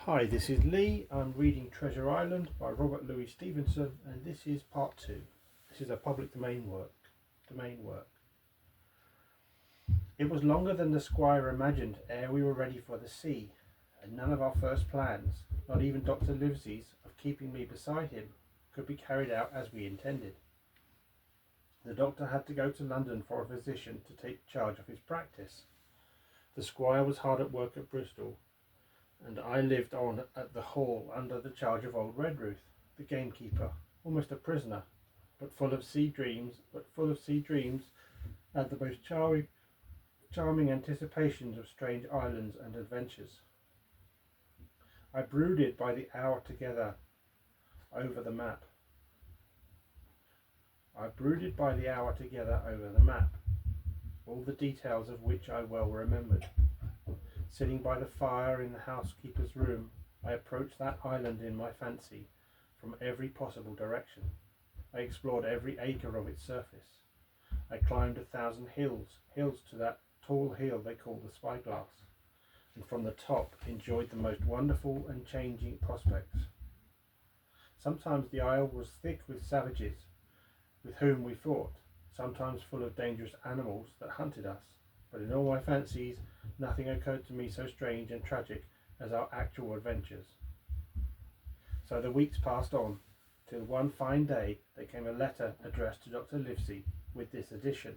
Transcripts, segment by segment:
Hi, this is Lee. I'm reading Treasure Island by Robert Louis Stevenson, and this is part 2. This is a public domain work. It was longer than the squire imagined ere we were ready for the sea, and none of our first plans, not even Dr. Livesey's of keeping me beside him, could be carried out as we intended. The doctor had to go to London for a physician to take charge of his practice. The squire was hard at work at Bristol, and I lived on at the Hall under the charge of old Redruth, the gamekeeper, almost a prisoner, but full of sea dreams, and the most charming anticipations of strange islands and adventures. I brooded by the hour together over the map. All the details of which I well remembered. Sitting by the fire in the housekeeper's room, I approached that island in my fancy from every possible direction. I explored every acre of its surface. I climbed 1,000 hills to that tall hill they call the Spyglass, and from the top enjoyed the most wonderful and changing prospects. Sometimes the isle was thick with savages with whom we fought, sometimes full of dangerous animals that hunted us, but in all my fancies nothing occurred to me so strange and tragic as our actual adventures. So the weeks passed on, till one fine day there came a letter addressed to Dr. Livesey, with this addition: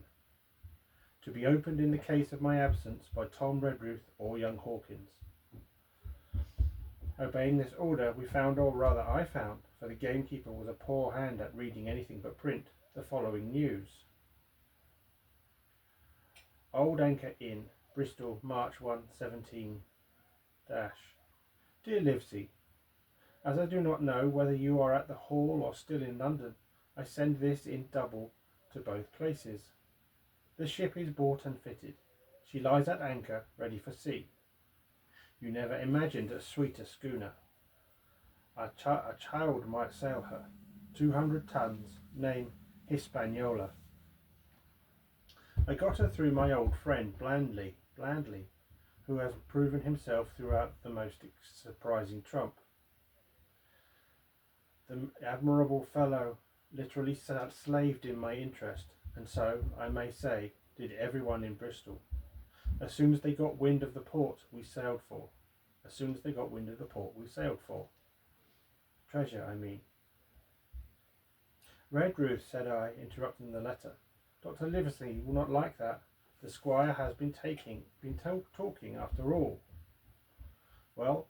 to be opened in the case of my absence by Tom Redruth or young Hawkins. Obeying this order, we found, or rather I found, for the gamekeeper was a poor hand at reading anything but print, the following news. Old Anchor Inn, Bristol, March 1, 17 Dear Livesey, as I do not know whether you are at the Hall or still in London, I send this in double to both places. The ship is bought and fitted. She lies at anchor, ready for sea. You never imagined a sweeter schooner. A child might sail her. 200 tons, name Hispaniola. I got her through my old friend Blandly, who has proven himself throughout the most surprising trump. The admirable fellow literally slaved in my interest, and so, I may say, did everyone in Bristol. As soon as they got wind of the port we sailed for. Treasure, I mean. Redruth, said I, interrupting the letter. Dr. Livesey will not like that. The squire has been talking after all. Well,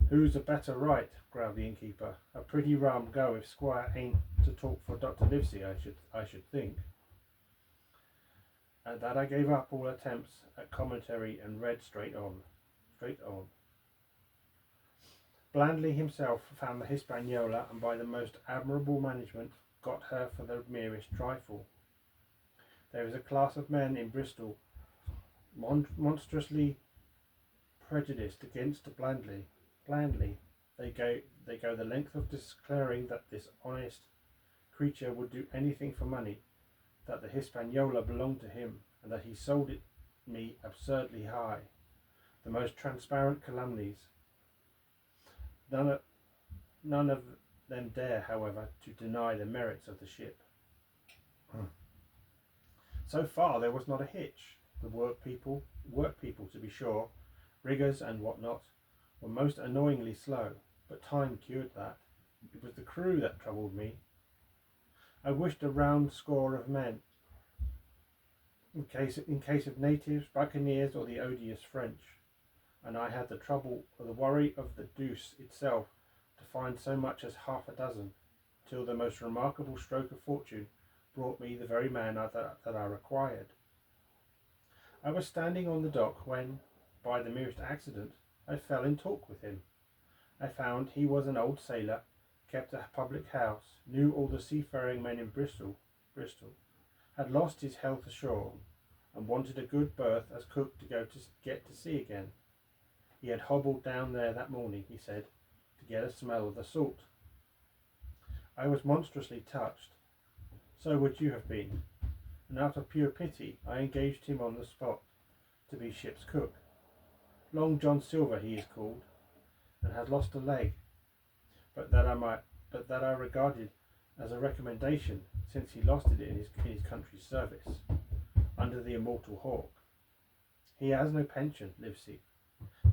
who's a better right, growled the innkeeper. A pretty rum go if squire ain't to talk for Dr. Livesey, I should think. At that I gave up all attempts at commentary and read straight on. Blandly himself found the Hispaniola, and by the most admirable management got her for the merest trifle. There is a class of men in Bristol monstrously prejudiced against Blandly. They go the length of declaring that this honest creature would do anything for money, that the Hispaniola belonged to him, and that he sold it me absurdly high. The most transparent calumnies. None of them dare, however, to deny the merits of the ship. So far there was not a hitch. The work people to be sure, riggers and what not, were most annoyingly slow, but time cured that. It was the crew that troubled me. I wished a round score of men, in case of natives, buccaneers, or the odious French, and I had the worry of the deuce itself to find so much as half a dozen, till the most remarkable stroke of fortune brought me the very man that I required. I was standing on the dock when, by the merest accident, I fell in talk with him. I found he was an old sailor, kept a public house, knew all the seafaring men in Bristol, had lost his health ashore, and wanted a good berth as cook to get to sea again. He had hobbled down there that morning, he said, to get a smell of the salt. I was monstrously touched. So would you have been, and out of pure pity I engaged him on the spot to be ship's cook. Long John Silver he is called, and had lost a leg, but that I regarded as a recommendation, since he lost it in his country's service, under the immortal hawk. He has no pension, Livesey.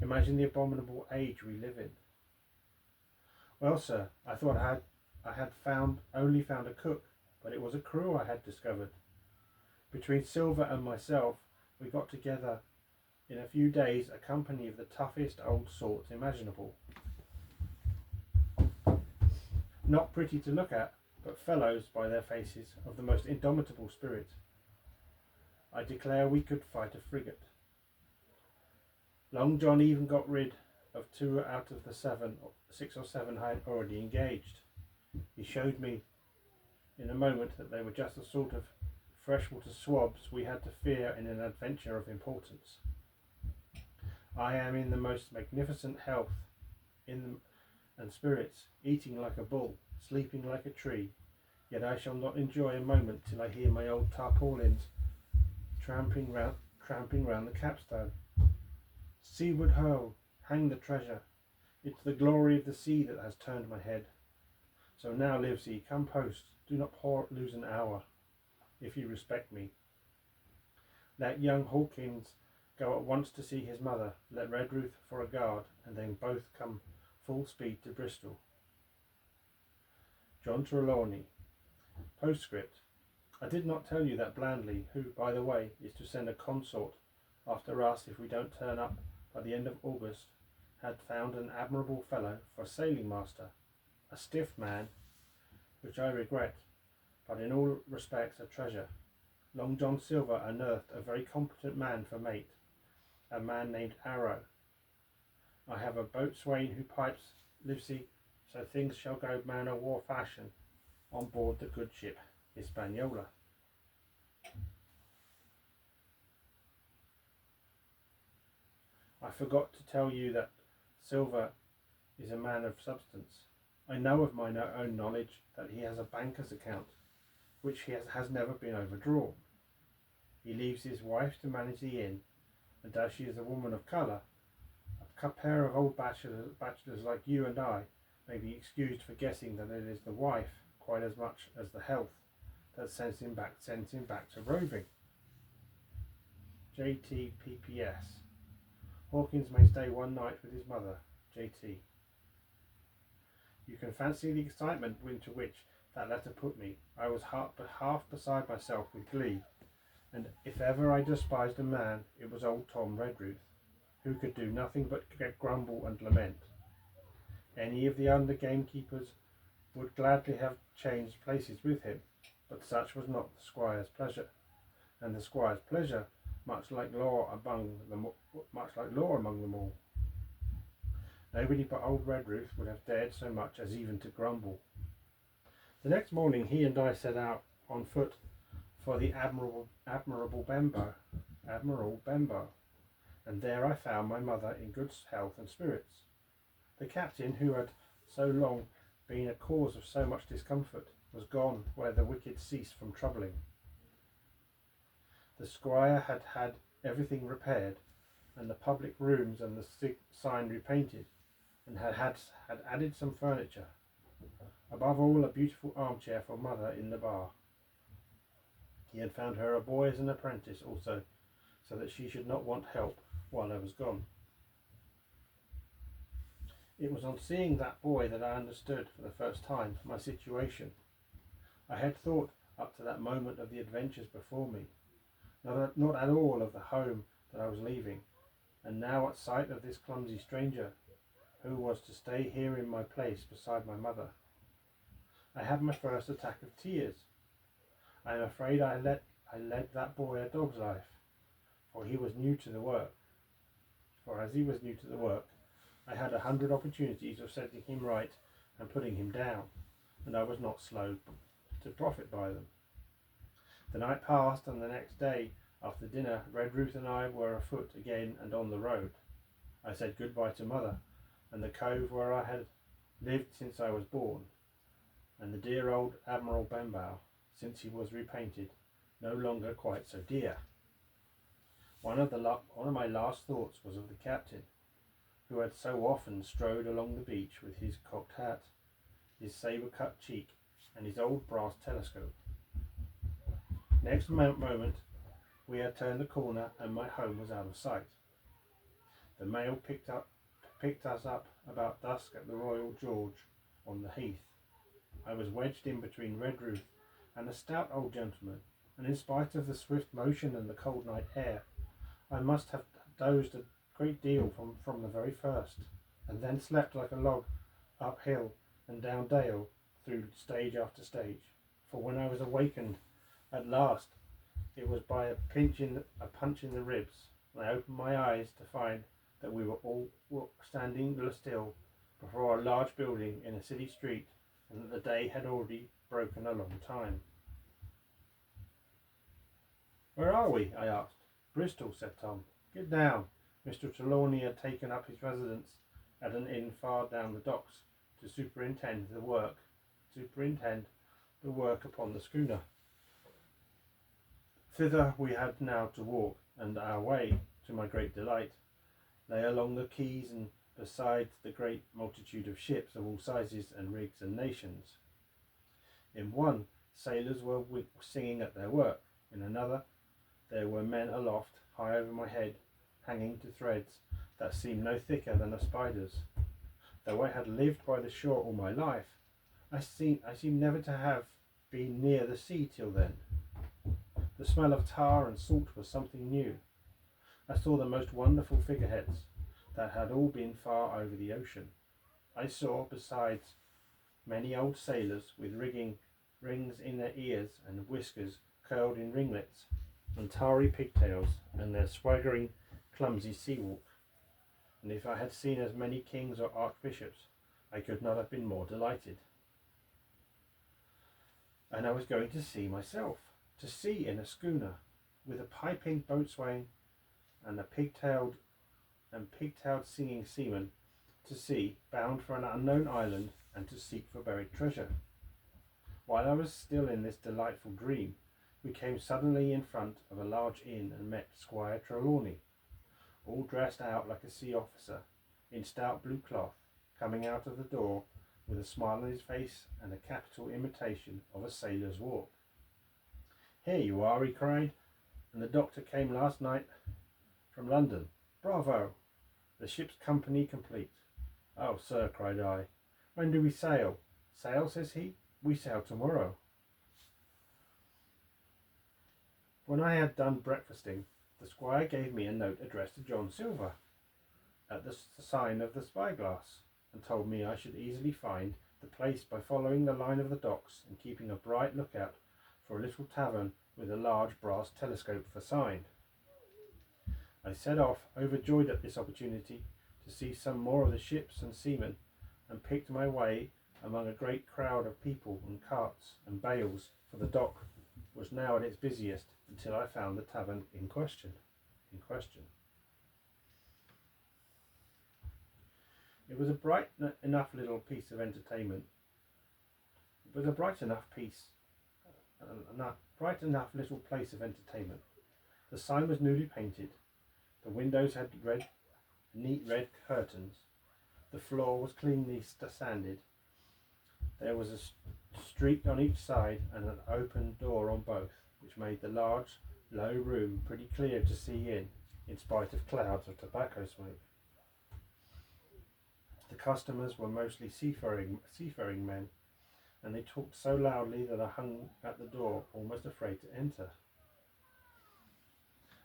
Imagine the abominable age we live in. Well, sir, I thought I had only found a cook, but it was a crew I had discovered. Between Silver and myself, we got together in a few days a company of the toughest old sorts imaginable. Not pretty to look at, but fellows, by their faces, of the most indomitable spirit. I declare we could fight a frigate. Long John even got rid of 2 out of the 6 or 7 I had already engaged. He showed me in a moment that they were just the sort of freshwater swabs we had to fear in an adventure of importance. I am in the most magnificent health and spirits, eating like a bull, sleeping like a tree, yet I shall not enjoy a moment till I hear my old tarpaulins tramping round the capstone. Seaward ho, hang the treasure. It's the glory of the sea that has turned my head. So now, Livesey, come post. Do not lose an hour, if you respect me. Let young Hawkins go at once to see his mother. Let Redruth for a guard, and then both come full speed to Bristol. John Trelawney. Postscript. I did not tell you that Blandley, who, by the way, is to send a consort after us if we don't turn up by the end of August, had found an admirable fellow for sailing master, a stiff man, which I regret, but in all respects a treasure. Long John Silver unearthed a very competent man for mate, a man named Arrow. I have a boatswain who pipes Livesey, so things shall go man o' war fashion on board the good ship Hispaniola. I forgot to tell you that Silver is a man of substance. I know of my own knowledge that he has a banker's account, which has never been overdrawn. He leaves his wife to manage the inn, and as she is a woman of colour, a pair of old bachelors like you and I may be excused for guessing that it is the wife, quite as much as the health, that sends him back to roving. JTPPS. Hawkins may stay one night with his mother. JT. You can fancy the excitement into which that letter put me. I was half beside myself with glee, and if ever I despised a man, it was old Tom Redruth, who could do nothing but grumble and lament. Any of the under gamekeepers would gladly have changed places with him, but such was not the squire's pleasure, and the squire's pleasure much like law among them all. Nobody but old Redruth would have dared so much as even to grumble. The next morning he and I set out on foot for the Admiral Benbow, and there I found my mother in good health and spirits. The captain, who had so long been a cause of so much discomfort, was gone where the wicked ceased from troubling. The squire had had everything repaired, and the public rooms and the sign repainted, and had added some furniture. Above all, a beautiful armchair for mother in the bar. He had found her a boy as an apprentice also, so that she should not want help while I was gone. It was on seeing that boy that I understood for the first time my situation. I had thought up to that moment of the adventures before me, not at all of the home that I was leaving, and now at sight of this clumsy stranger, who was to stay here in my place beside my mother, I had my first attack of tears. I am afraid I led that boy a dog's life, for as he was new to the work, I had 100 opportunities of setting him right and putting him down, and I was not slow to profit by them. The night passed, and the next day, after dinner, Redruth and I were afoot again and on the road. I said goodbye to mother, and the cove where I had lived since I was born, and the dear old Admiral Benbow, since he was repainted, no longer quite so dear. One of my last thoughts was of the captain, who had so often strode along the beach with his cocked hat, his sabre-cut cheek, and his old brass telescope. Next moment, we had turned the corner and my home was out of sight. The mail picked us up about dusk at the Royal George on the Heath. I was wedged in between Redruth and a stout old gentleman, and in spite of the swift motion and the cold night air, I must have dozed a great deal from the very first, and then slept like a log up hill and down dale through stage after stage. For when I was awakened at last, it was by a punch in the ribs, and I opened my eyes to find that we were all standing still before a large building in a city street, and that the day had already broken a long time. "Where are we?" I asked. "Bristol," said Tom. "Get down." Mr. Trelawney had taken up his residence at an inn far down the docks to superintend the work upon the schooner. Thither we had now to walk, and our way, to my great delight, lay along the quays and beside the great multitude of ships of all sizes and rigs and nations. In one, sailors were singing at their work. In another, there were men aloft, high over my head, hanging to threads that seemed no thicker than a spider's. Though I had lived by the shore all my life, I seemed never to have been near the sea till then. The smell of tar and salt was something new. I saw the most wonderful figureheads that had all been far over the ocean. I saw, besides, many old sailors with rings in their ears and whiskers curled in ringlets and tarry pigtails, and their swaggering, clumsy sea walk. And if I had seen as many kings or archbishops, I could not have been more delighted. And I was going to sea myself, to sea in a schooner, with a piping boatswain and a pigtailed singing seaman, to sea, bound for an unknown island, and to seek for buried treasure. While I was still in this delightful dream, we came suddenly in front of a large inn and met Squire Trelawney, all dressed out like a sea officer, in stout blue cloth, coming out of the door with a smile on his face and a capital imitation of a sailor's walk. "Here you are," he cried, "and the doctor came last night from London. Bravo! The ship's company complete." "Oh, sir," cried I, "when do we sail?" "Sail," says he, "we sail tomorrow." When I had done breakfasting, the squire gave me a note addressed to John Silver, at the sign of the Spyglass, and told me I should easily find the place by following the line of the docks and keeping a bright lookout for a little tavern with a large brass telescope for sign. I set off, overjoyed at this opportunity to see some more of the ships and seamen, and picked my way among a great crowd of people and carts and bales, for the dock was now at its busiest, until I found the tavern in question. It was a bright enough little piece of entertainment. It was a bright enough little place of entertainment. The sign was newly painted. The windows had neat red curtains. The floor was cleanly sanded. There was a street on each side and an open door on both, which made the large, low room pretty clear to see in spite of clouds of tobacco smoke. The customers were mostly seafaring men, and they talked so loudly that I hung at the door, almost afraid to enter.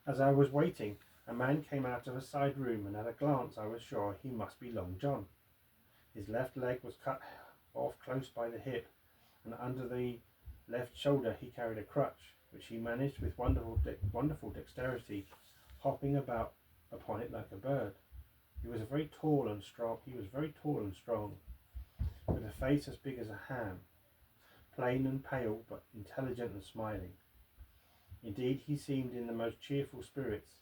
As I was waiting, a man came out of a side room, and at a glance I was sure he must be Long John. His left leg was cut off close by the hip, and under the left shoulder he carried a crutch, which he managed with wonderful dexterity, hopping about upon it like a bird. He was very tall and strong, with a face as big as a ham, plain and pale, but intelligent and smiling. Indeed, he seemed in the most cheerful spirits,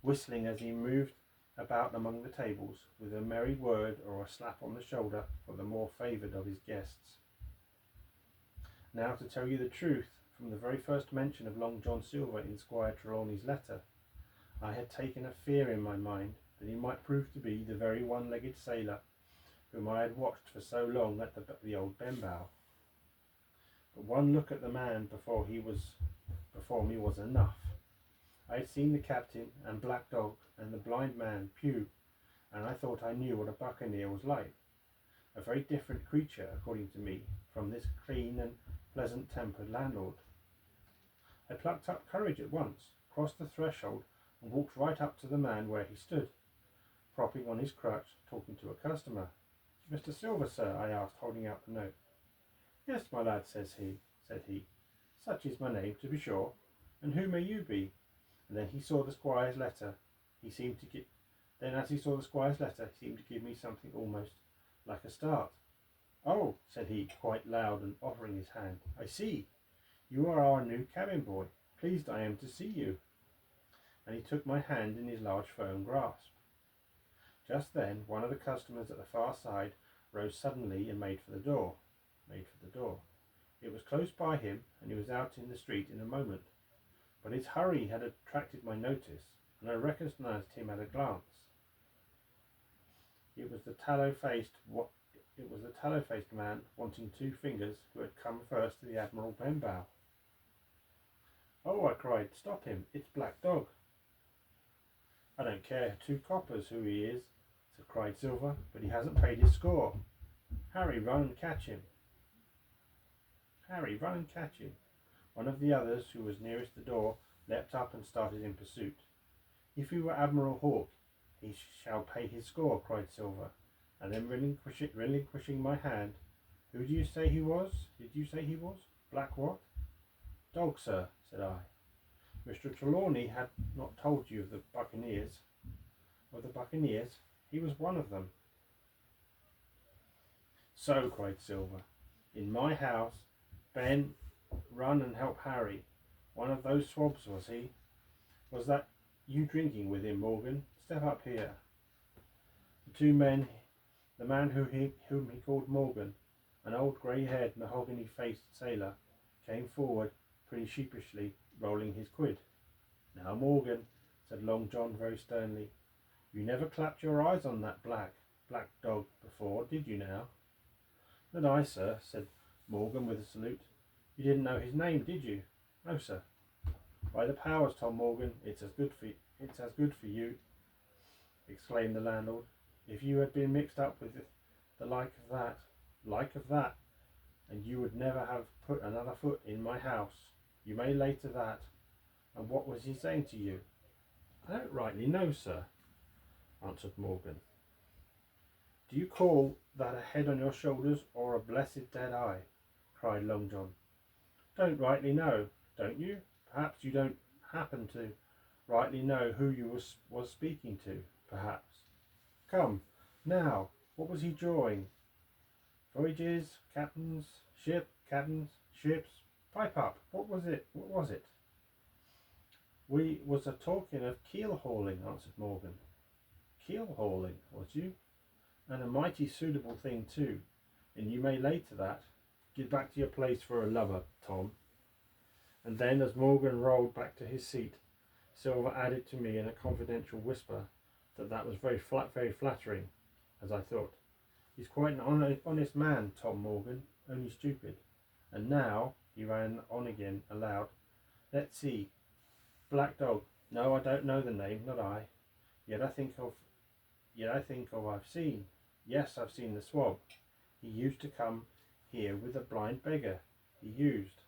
whistling as he moved about among the tables, with a merry word or a slap on the shoulder for the more favoured of his guests. Now, to tell you the truth, from the very first mention of Long John Silver in Squire Trelawney's letter, I had taken a fear in my mind that he might prove to be the very one-legged sailor whom I had watched for so long at the old benbow. But one look at the man before me was enough. I had seen the captain and Black Dog and the blind man, Pew, and I thought I knew what a buccaneer was like. A very different creature, according to me, from this clean and pleasant-tempered landlord. I plucked up courage at once, crossed the threshold, and walked right up to the man where he stood, propping on his crutch, talking to a customer. "Mr. Silver, sir?" I asked, holding out the note. "Yes, my lad," said he. "Such is my name, to be sure. And who may you be?" And then he saw the squire's letter. As he saw the squire's letter, he seemed to give me something almost like a start. "Oh," said he, quite loud, and offering his hand, "I see. You are our new cabin boy. Pleased I am to see you." And he took my hand in his large firm grasp. Just then one of the customers at the far side rose suddenly and made for the door. It was close by him, and he was out in the street in a moment. But his hurry had attracted my notice, and I recognized him at a glance. It was the tallow-faced man wanting 2 fingers who had come first to the Admiral Benbow. "Oh," I cried, "stop him! It's Black Dog." "I don't care 2 coppers who he is," cried Silver, "but he hasn't paid his score. Harry, run and catch him." One of the others, who was nearest the door, leapt up and started in pursuit. "If he were Admiral Hawke, he shall pay his score," cried Silver, and then relinquishing my hand, "Who do you say he was? Did you say he was? Black what?" "Dog, sir," said I. "Mr. Trelawney had not told you of the buccaneers. He was one of them." "So," cried Silver, "in my house, Ben, run and help Harry. One of those swabs, was he? Was that you drinking with him, Morgan? Step up here." The 2 men, the man whom he called Morgan, an old grey-haired, mahogany-faced sailor, came forward pretty sheepishly, rolling his quid. "Now, Morgan," said Long John very sternly, "you never clapped your eyes on that black dog before, did you now?" "Not I, sir," said Morgan with a salute. "You didn't know his name, did you?" "No, sir." "By the powers, Tom Morgan, it's as good for you," exclaimed the landlord. "If you had been mixed up with the like of that, and you would never have put another foot in my house. You may lay to that. And what was he saying to you?" "I don't rightly know, sir," answered Morgan. "Do you call that a head on your shoulders or a blessed dead eye?" cried Long John. "Don't rightly know, don't you? Perhaps you don't happen to rightly know who you was speaking to, perhaps. Come, now, what was he drawing? Voyages, captains, ships. Pipe up. What was it? "We was a-talking of keel-hauling," answered Morgan. "Keel-hauling, was you? And a mighty suitable thing too, and you may lay to that. Get back to your place for a lover, Tom." And then, as Morgan rolled back to his seat, Silver added to me in a confidential whisper that was very flattering, as I thought. "He's quite an honest man, Tom Morgan, only stupid. And now," he ran on again aloud, "let's see. Black Dog. No, I don't know the name, not I. Yet I think I've seen. Yes, I've seen the swab. He used to come here with a blind beggar. He used."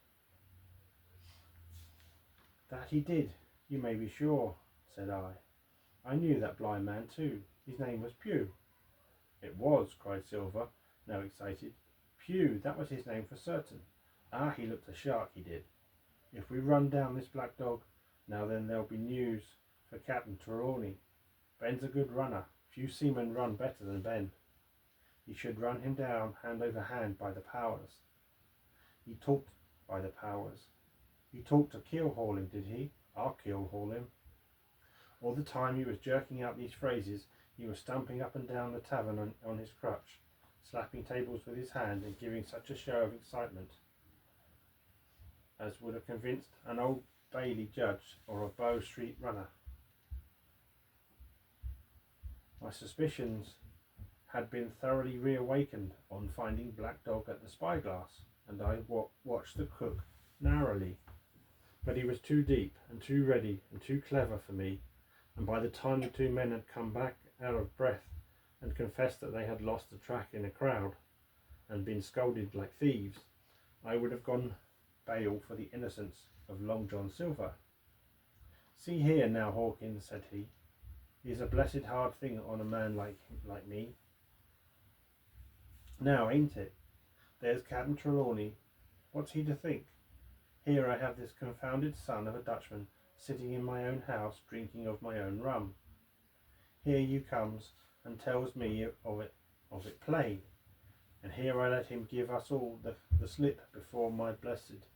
"That he did, you may be sure," said I. "I knew that blind man too. His name was Pew." "It was," cried Silver, now excited. "Pew, that was his name for certain. Ah, he looked a shark, he did. If we run down this Black Dog, now then there'll be news for Captain Trelawney. Ben's a good runner. Few seamen run better than Ben. He should run him down hand over hand by the powers. He talked by the powers. He talked of keel-hauling, did he? I'll keel-haul him." All the time he was jerking out these phrases, he was stumping up and down the tavern on his crutch, slapping tables with his hand and giving such a show of excitement as would have convinced an Old Bailey judge or a Bow Street runner. My suspicions had been thoroughly reawakened on finding Black Dog at the spyglass, and I watched the cook narrowly. But he was too deep and too ready and too clever for me, and by the time the two men had come back out of breath and confessed that they had lost the track in a crowd and been scolded like thieves, I would have gone bail for the innocence of Long John Silver. "See here now, Hawkins," said he, "is a blessed hard thing on a man like me. Now, ain't it? There's Captain Trelawney. What's he to think? Here I have this confounded son of a Dutchman sitting in my own house drinking of my own rum. Here you comes and tells me of it plain, and here I let him give us all the slip before my blessed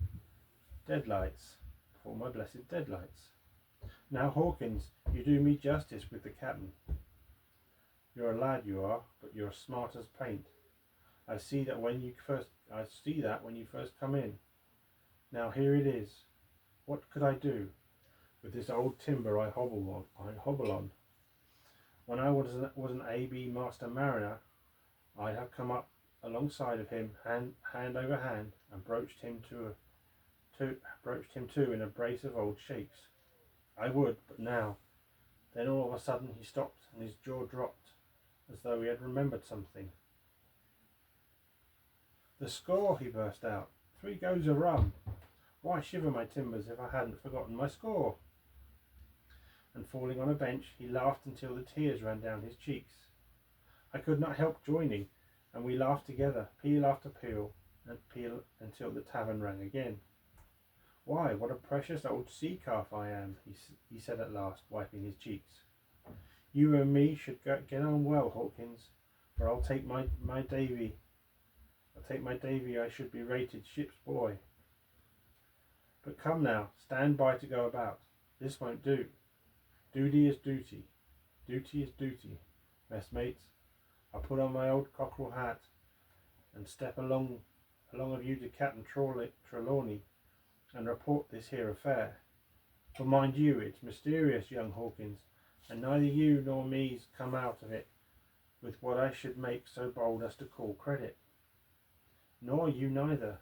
deadlights. Now, Hawkins, you do me justice with the captain. You're a lad, you are, but you're smart as paint. I see that when you first come in. Now here it is. What could I do with this old timber I hobble on? When I was an AB master mariner, I'd have come up alongside of him, hand over hand, and broached him to in a brace of old shakes. I would, but now, then all of a sudden he stopped and his jaw dropped, as though he had remembered something. "The score," he burst out. "3 goes of rum. Why, shiver my timbers if I hadn't forgotten my score." And falling on a bench, he laughed until the tears ran down his cheeks. I could not help joining, and we laughed together, peal after peal, until the tavern rang again. "Why, what a precious old sea calf I am," he said at last, wiping his cheeks. "You and me should get on well, Hawkins, for I'll take my Davy. I should be rated ship's boy. But come now, stand by to go about. This won't do. Duty is duty. Duty is duty. Messmates, I'll put on my old cockerel hat and step along of you to Captain Trelawney and report this here affair. For mind you, it's mysterious, young Hawkins, and neither you nor me's come out of it with what I should make so bold as to call credit. Nor you neither,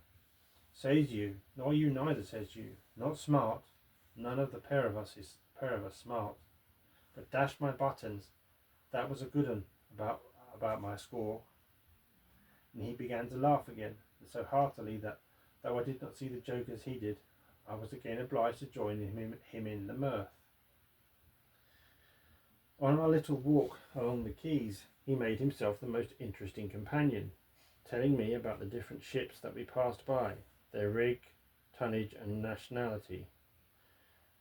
says you. Not smart. None of the pair of us smart. But dash my buttons, that was a good un about my score." And he began to laugh again, and so heartily that, though I did not see the joke as he did, I was again obliged to join him in the mirth. On our little walk along the quays, he made himself the most interesting companion, telling me about the different ships that we passed by, their rig, tonnage and nationality,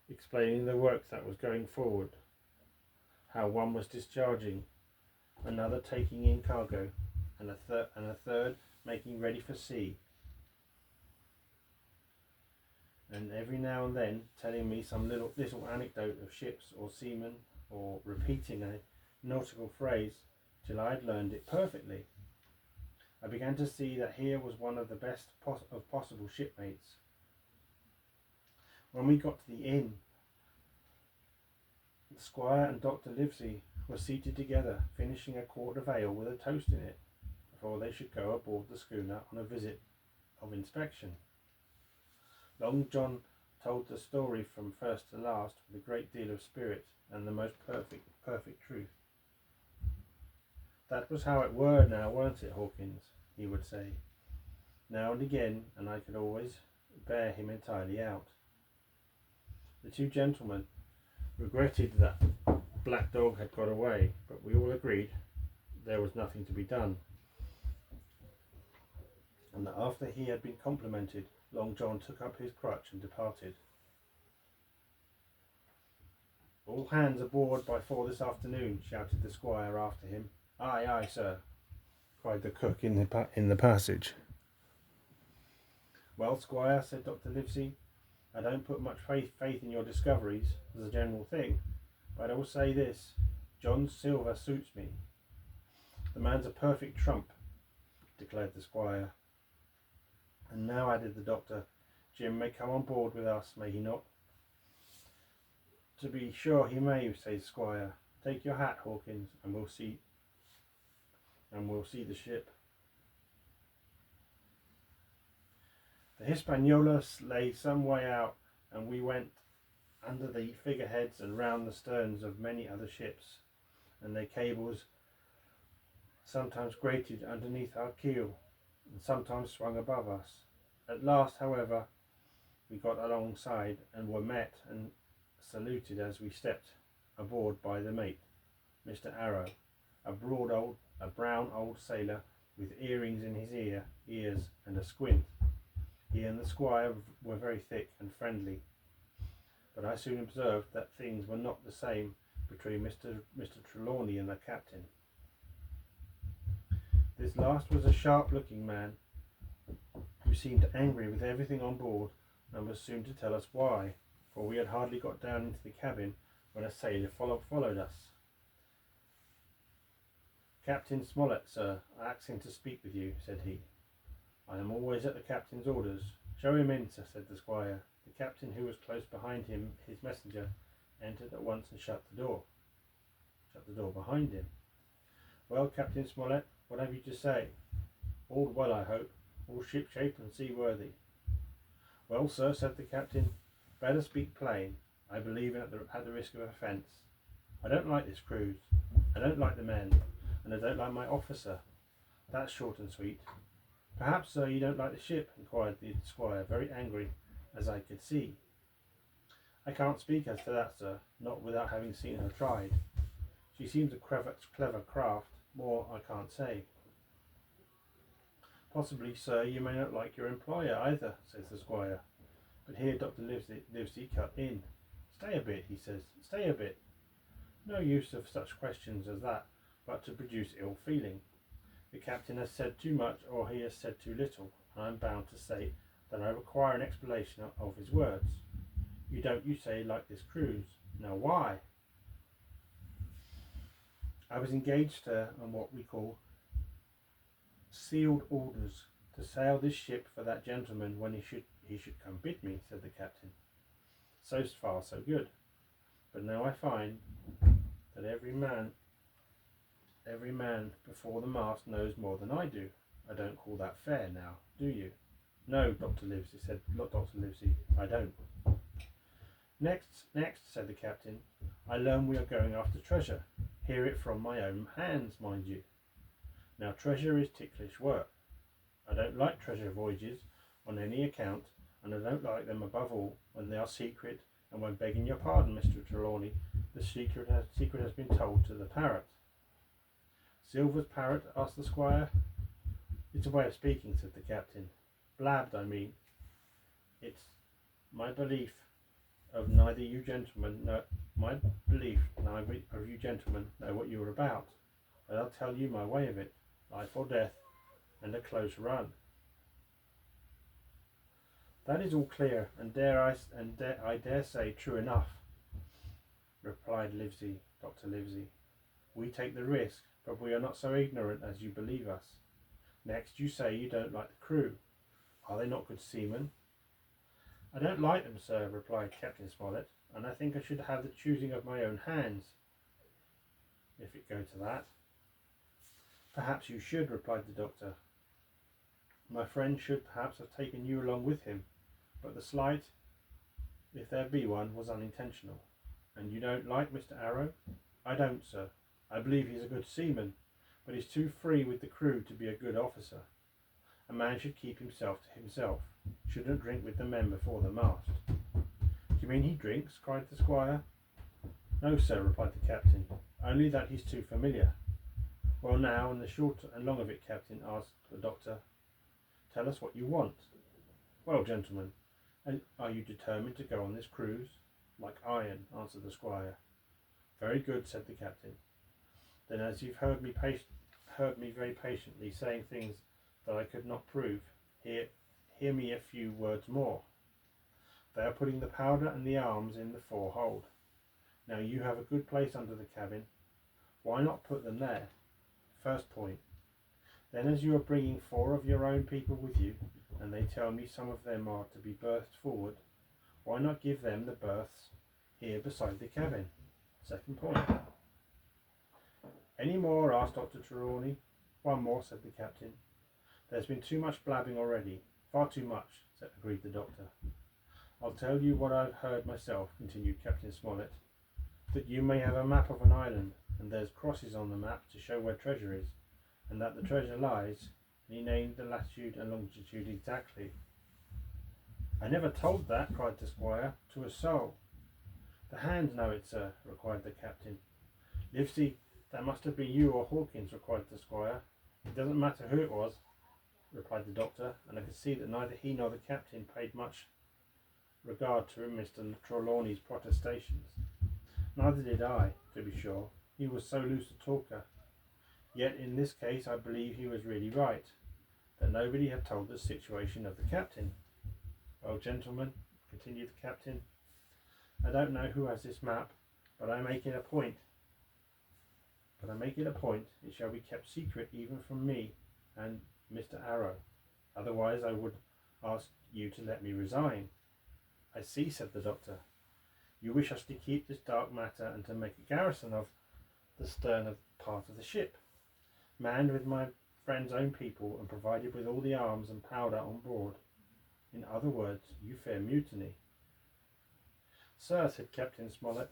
explaining the work that was going forward, how one was discharging, another taking in cargo, and a third making ready for sea, and every now and then telling me some little anecdote of ships or seamen, or repeating a nautical phrase till I had learned it perfectly. I began to see that here was one of the best of possible shipmates. When we got to the inn, the squire and Dr. Livesey were seated together, finishing a quart of ale with a toast in it, before they should go aboard the schooner on a visit of inspection. Long John told the story from first to last with a great deal of spirit and the most perfect truth. "That was how it were now, weren't it, Hawkins?" he would say, now and again, and I could always bear him entirely out. The two gentlemen regretted that Black Dog had got away, but we all agreed there was nothing to be done, and that after he had been complimented, Long John took up his crutch and departed. "All hands aboard by 4 this afternoon," shouted the squire after him. "Aye, aye, sir," cried the cook in the passage. "Well, squire," said Dr. Livesey, "I don't put much faith in your discoveries as a general thing, but I will say this: John Silver suits me." "The man's a perfect trump," declared the squire. "And now," added the doctor, "Jim may come on board with us, may he not?" "To be sure he may," said the squire, Take your hat, Hawkins, and we'll see the ship. The Hispaniola lay some way out, and we went under the figureheads and round the sterns of many other ships, and their cables sometimes grated underneath our keel and sometimes swung above us. At last, however, we got alongside and were met and saluted as we stepped aboard by the mate, Mr. Arrow, a brown old sailor with earrings in his ears and a squint. He and the squire were very thick and friendly, but I soon observed that things were not the same between Mr. Trelawney and the captain. This last was a sharp-looking man who seemed angry with everything on board and was soon to tell us why, for we had hardly got down into the cabin when a sailor followed us. "Captain Smollett, sir, I ask him to speak with you," said he. "I am always at the captain's orders." "Show him in, sir," said the squire. The captain, who was close behind him, his messenger, entered at once and shut the door behind him. "Well, Captain Smollett, what have you to say?" "All well, I hope. All shipshape and seaworthy." "Well, sir," said the captain, "better speak plain. I believe at the risk of offence. I don't like this cruise. I don't like the men, and I don't like my officer. That's short and sweet." "Perhaps, sir, you don't like the ship?" inquired the squire, very angry, as I could see. "I can't speak as to that, sir, not without having seen her tried. She seems a clever craft. More I can't say." "Possibly, sir, you may not like your employer either," says the squire. But here Dr. Livesey cut in. "Stay a bit," he says, "stay a bit. No use of such questions as that, but to produce ill feeling. The captain has said too much, or he has said too little, and I am bound to say that I require an explanation of his words. You don't, you say, like this cruise. Now why?" "I was engaged, sir, on what we call sealed orders to sail this ship for that gentleman when he should come bid me," said the captain. "So far so good. But now I find that every man before the mast knows more than I do. I don't call that fair now, do you?" "No, Dr. Livesey," said Dr. Livesey, "I don't." Next, said the captain, "I learn we are going after treasure. Hear it from my own hands, mind you. Now treasure is ticklish work. I don't like treasure voyages on any account, and I don't like them above all when they are secret, and when, begging your pardon, Mr. Trelawney, the secret has been told to the parrot." "Silver's parrot?" asked the squire. "It's a way of speaking," said the captain. "Blabbed, I mean. It's my belief of neither you gentlemen know what you are about. But I'll tell you my way of it. Life or death, and a close run." "That is all clear, and I dare say true enough," replied Dr. Livesey. "We take the risk, but we are not so ignorant as you believe us. Next, you say you don't like the crew. Are they not good seamen?" "I don't like them, sir," replied Captain Smollett, "and I think I should have the choosing of my own hands, if it go to that." "Perhaps you should," replied the doctor. "My friend should perhaps have taken you along with him, but the slight, if there be one, was unintentional." "And you don't like Mr. Arrow?" "I don't, sir. I believe he's a good seaman, but he's too free with the crew to be a good officer. A man should keep himself to himself, shouldn't drink with the men before the mast." "Do you mean he drinks?" cried the squire. "No, sir," replied the captain, "only that he's too familiar." "Well, now, and the short and long of it, captain," asked the doctor, "tell us what you want." "Well, gentlemen, are you determined to go on this cruise?" "Like iron," answered the squire. "Very good," said the captain. "Then, as you've heard me very patiently saying things that I could not prove, hear me a few words more. They are putting the powder and the arms in the forehold. Now you have a good place under the cabin. Why not put them there? First point. Then, as you are bringing 4 of your own people with you, and they tell me some of them are to be berthed forward, why not give them the berths here beside the cabin? Second point. Any more? Asked Dr. Trelawney. One more, said the captain. There's been too much blabbing already. Far too much, agreed the doctor. I'll tell you what I've heard myself, continued Captain Smollett, that you may have a map of an island, and there's crosses on the map to show where treasure is, and that the treasure lies, and he named the latitude and longitude exactly. I never told that, cried the squire, to a soul. The hands know it, sir, replied the captain. Livesey, that must have been you or Hawkins, replied the squire. It doesn't matter who it was, replied the doctor, and I could see that neither he nor the captain paid much regard to Mr. Trelawney's protestations. Neither did I, to be sure. He was so loose a talker. Yet in this case I believe he was really right, that nobody had told the situation of the captain. Well, gentlemen, continued the captain, I don't know who has this map, but I make it a point. It shall be kept secret even from me and Mr. Arrow. Otherwise I would ask you to let me resign. I see, said the doctor. You wish us to keep this dark matter and to make a garrison of the stern of part of the ship, manned with my friend's own people and provided with all the arms and powder on board. In other words, you fear mutiny. Sir, said Captain Smollett,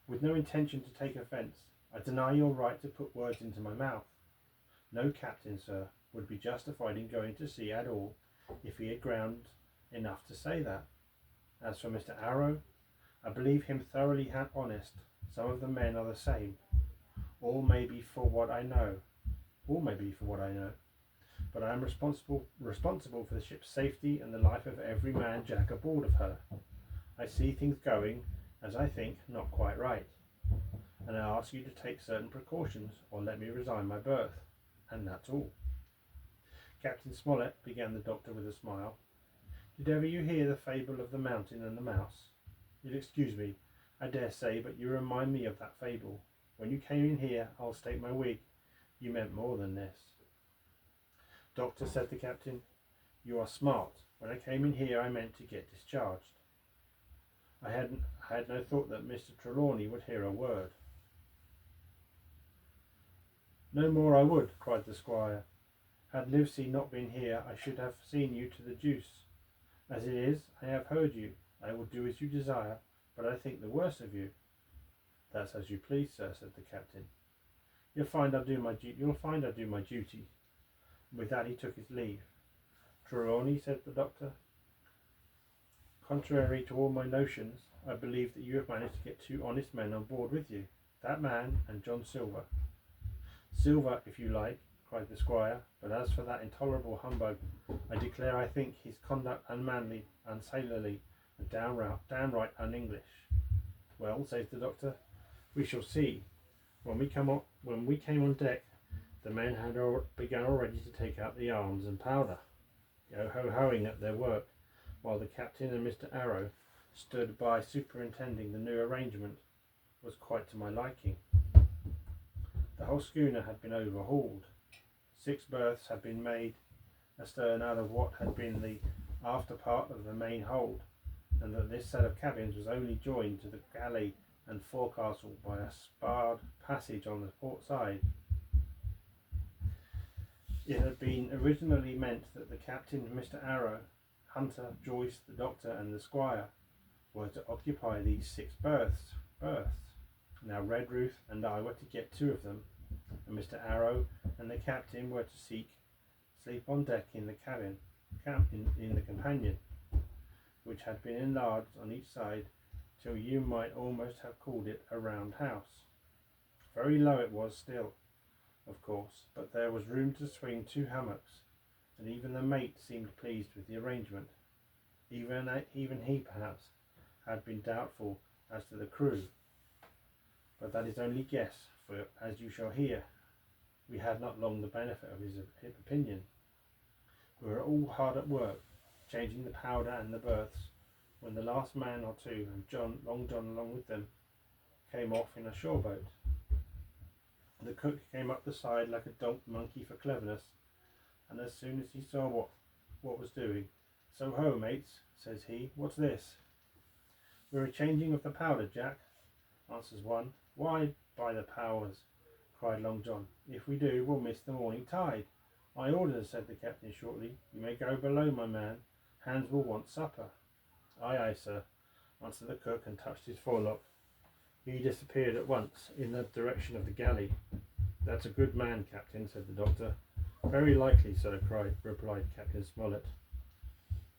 with no intention to take offence, I deny your right to put words into my mouth. No captain, sir, would be justified in going to sea at all if he had ground enough to say that. As for Mr. Arrow, I believe him thoroughly honest. Some of the men are the same. All may be for what I know. But I am responsible for the ship's safety and the life of every man jack aboard of her. I see things going, as I think, not quite right, and I ask you to take certain precautions or let me resign my berth, and that's all. Captain Smollett, began the doctor with a smile, did ever you hear the fable of the mountain and the mouse? You'll excuse me, I dare say, but you remind me of that fable. When you came in here, I'll stake my wig, you meant more than this. Doctor, said the captain, you are smart. When I came in here, I meant to get discharged. I had no thought that Mr. Trelawney would hear a word. No more I would, cried the squire. Had Livesey not been here, I should have seen you to the deuce. As it is, I have heard you. I will do as you desire, but I think the worse of you. That's as you please, sir, said the captain. You'll find I do my duty. With that he took his leave. Trelawney, said the doctor, contrary to all my notions, I believe that you have managed to get 2 honest men on board with you, that man and John Silver. Silver, if you like, cried the squire, but as for that intolerable humbug, I declare I think his conduct unmanly, unsailorly, and downright un-English. Well, says the doctor, we shall see. When we came on deck, the men had begun already to take out the arms and powder, yo-ho-hoing at their work, while the captain and Mr. Arrow stood by superintending the new arrangement. Was quite to my liking. The whole schooner had been overhauled. 6 berths had been made astern out of what had been the after part of the main hold, and that this set of cabins was only joined to the galley and forecastle by a sparred passage on the port side. It had been originally meant that the captain, Mr. Arrow, Hunter, Joyce, the doctor, and the squire were to occupy these 6 berths. Now Redruth and I were to get 2 of them, and Mr. Arrow and the captain were to sleep on deck in the cabin, in the companion, which had been enlarged on each side till you might almost have called it a round house. Very low it was still, of course, but there was room to swing 2 hammocks, and even the mate seemed pleased with the arrangement. Even he, perhaps, had been doubtful as to the crew, but that is only guess, for, as you shall hear, we had not long the benefit of his opinion. We were all hard at work, changing the powder and the berths, when the last man or 2, and Long John along with them, came off in a shore boat. The cook came up the side like a monkey for cleverness, and as soon as he saw what was doing, "So ho, mates," says he, "what's this?" "We're a changing of the powder, Jack," answers one. "Why, by the powers," cried Long John. If we do, we'll miss the morning tide. My orders, said the captain shortly. You may go below, my man. Hans will want supper. Aye, aye, sir, answered the cook and touched his forelock. He disappeared at once in the direction of the galley. That's a good man, Captain, said the doctor. Very likely, sir, replied Captain Smollett.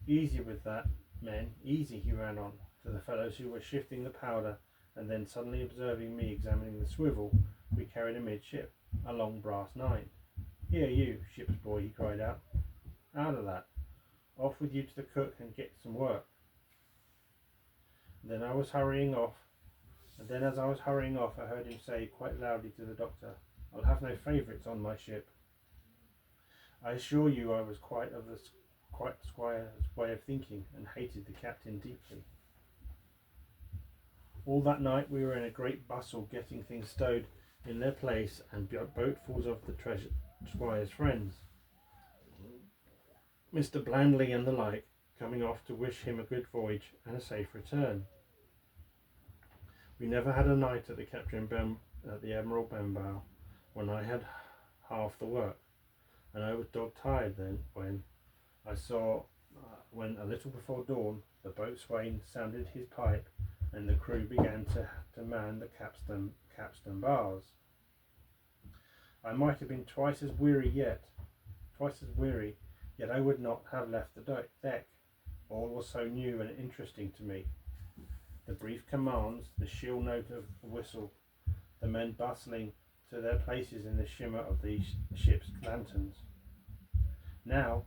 Easy with that, men, easy, he ran on, to the fellows who were shifting the powder, and then suddenly observing me examining the swivel we carried amidship, a long brass 9. Here, you, ship's boy, he cried out. Out of that. Off with you to the cook and get some work. And then as I was hurrying off, I heard him say quite loudly to the doctor, I'll have no favourites on my ship. I assure you I was quite Squire's way of thinking, and hated the captain deeply. All that night we were in a great bustle getting things stowed in their place, and boatfuls of the Squire's friends, Mr. Blandly and the like, coming off to wish him a good voyage and a safe return. We never had a night at the Admiral Benbow when I had half the work, and I was dog tired then when I saw, when a little before dawn, the boatswain sounded his pipe and the crew began to man the capstan bars. I might have been twice as weary, yet I would not have left the deck. All was so new and interesting to me. The brief commands, the shrill note of the whistle, the men bustling to their places in the shimmer of the ship's lanterns. Now,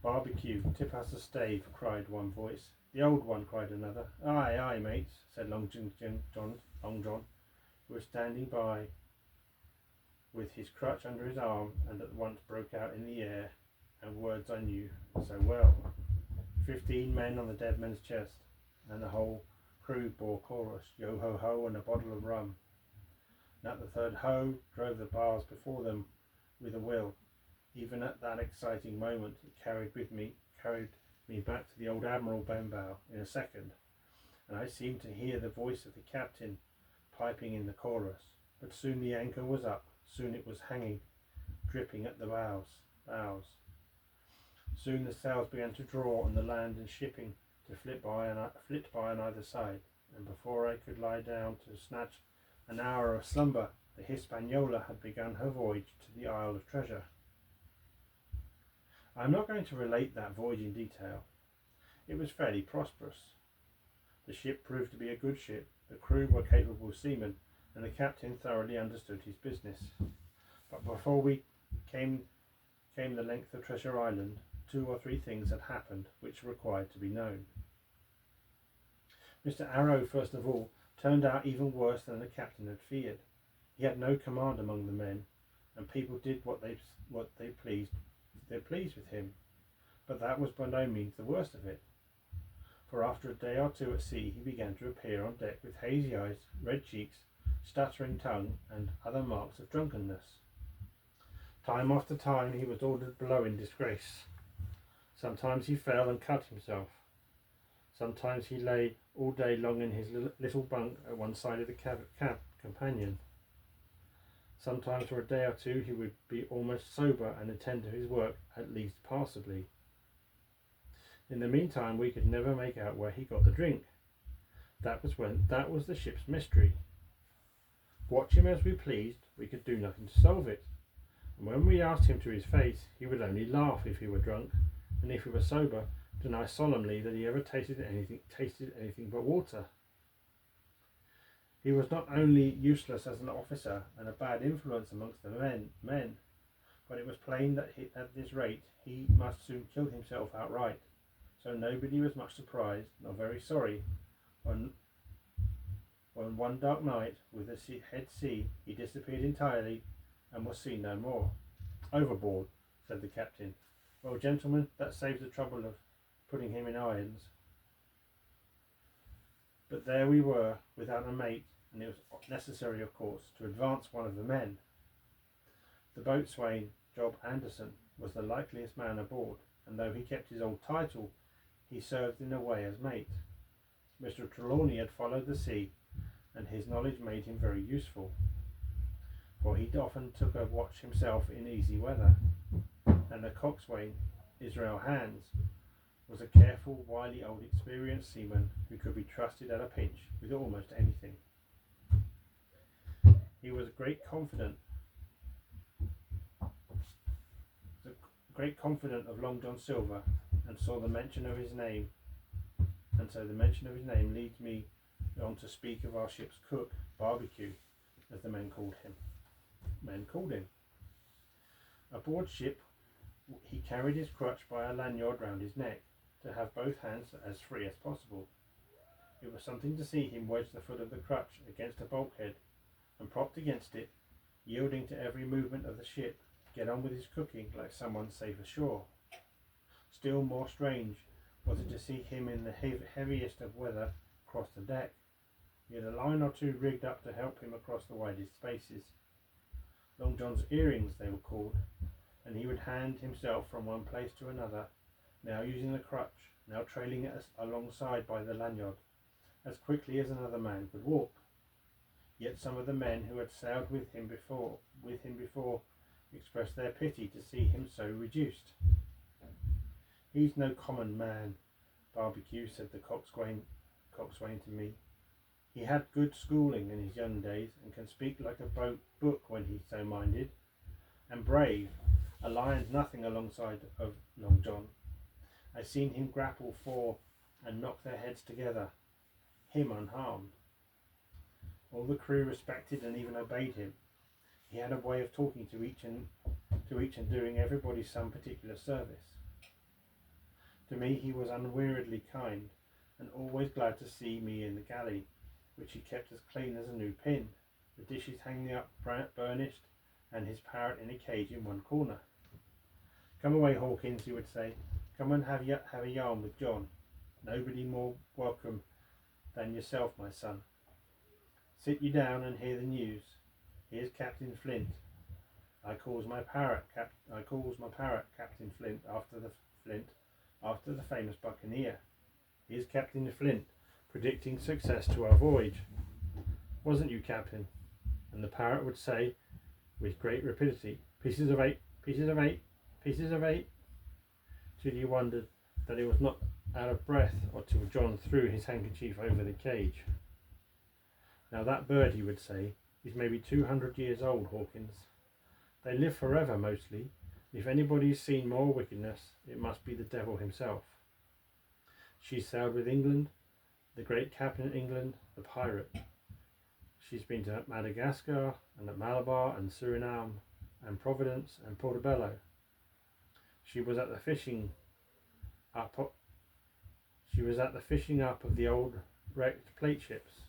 barbecue, tip us a stave, cried one voice. The old one, cried another. Aye, aye, mates, said Long John, who was standing by with his crutch under his arm, and at once broke out in the air, and words I knew so well. 15 men on the dead man's chest, and the whole crew bore chorus, yo ho ho, and a bottle of rum. And at the third ho, drove the bars before them with a will. Even at that exciting moment, it carried me back to the old Admiral Benbow in a second, and I seemed to hear the voice of the captain piping in the chorus. But soon the anchor was up, soon it was hanging, dripping at the bows. Soon the sails began to draw, and the land and shipping to flit by on either side, and before I could lie down to snatch an hour of slumber, the Hispaniola had begun her voyage to the Isle of Treasure. I am not going to relate that voyage in detail. It was fairly prosperous. The ship proved to be a good ship, the crew were capable seamen, and the captain thoroughly understood his business. But before we came the length of Treasure Island, 2 or 3 things had happened which required to be known. Mr. Arrow, first of all, turned out even worse than the captain had feared. He had no command among the men, and people did what they pleased with him. But that was by no means the worst of it, for after a day or 2 at sea he began to appear on deck with hazy eyes, red cheeks, stuttering tongue, and other marks of drunkenness. Time after time he was ordered below in disgrace. Sometimes he fell and cut himself. Sometimes he lay all day long in his little bunk at one side of the cab companion. Sometimes for a day or 2 he would be almost sober and attend to his work, at least passably. In the meantime we could never make out where he got the drink. That was the ship's mystery. Watch him as we pleased, we could do nothing to solve it. And when we asked him to his face, he would only laugh if he were drunk, and if he were sober, deny solemnly that he ever tasted anything but water. He was not only useless as an officer and a bad influence amongst the men, but it was plain that at this rate he must soon kill himself outright. So nobody was much surprised, nor very sorry, when one dark night, with the head sea, he disappeared entirely and was seen no more. Overboard, said the captain. Well, gentlemen, that saves the trouble of putting him in irons. But there we were, without a mate, and it was necessary, of course, to advance one of the men. The boatswain, Job Anderson, was the likeliest man aboard, and though he kept his old title, he served in a way as mate. Mr. Trelawney had followed the sea, and his knowledge made him very useful. for he often took a watch himself in easy weather, and the coxswain, Israel Hands, was a careful, wily old experienced seaman who could be trusted at a pinch with almost anything. He was great confident of Long John Silver, and so the mention of his name leads me on to speak of our ship's cook, Barbecue, as the men called him. Aboard ship, he carried his crutch by a lanyard round his neck, to have both hands as free as possible. It was something to see him wedge the foot of the crutch against a bulkhead, and propped against it, yielding to every movement of the ship, get on with his cooking like someone safe ashore. Still more strange was it to see him in the heaviest of weather across the deck. He had a line or two rigged up to help him across the widest spaces. Long John's earrings they were called, and he would hand himself from one place to another, now using the crutch, now trailing it alongside by the lanyard, as quickly as another man could walk. Yet some of the men who had sailed with him before expressed their pity to see him so reduced. "He's no common man, Barbecue," said the coxswain to me. "He had good schooling in his young days, and can speak like a book when he's so minded. And brave, a lion's nothing alongside of Long John. I seen him grapple for and knock their heads together, him unharmed. All the crew respected and even obeyed him. He had a way of talking to each and doing everybody some particular service. To me he was unweariedly kind, and always glad to see me in the galley, which he kept as clean as a new pin, the dishes hanging up burnished, and his parrot in a cage in one corner. 'Come away, Hawkins,' he would say. 'Come and have a yarn with John. Nobody more welcome than yourself, my son. Sit you down and hear the news. Here's Captain Flint. I calls my parrot Captain Flint after the famous buccaneer. Here's Captain Flint, predicting success to our voyage. Wasn't you, Captain?' And the parrot would say with great rapidity, 'Pieces of 8, pieces of 8, pieces of 8, till you wondered that he was not out of breath, or till John threw his handkerchief over the cage. 'Now that bird,' he would say, 'is maybe 200 years old, Hawkins. They live forever mostly. If anybody's seen more wickedness, it must be the devil himself. She sailed with England, the great Captain England, the pirate. She's been to Madagascar and at Malabar and Suriname and Providence and Portobello. She was at the fishing up of the old wrecked plate ships.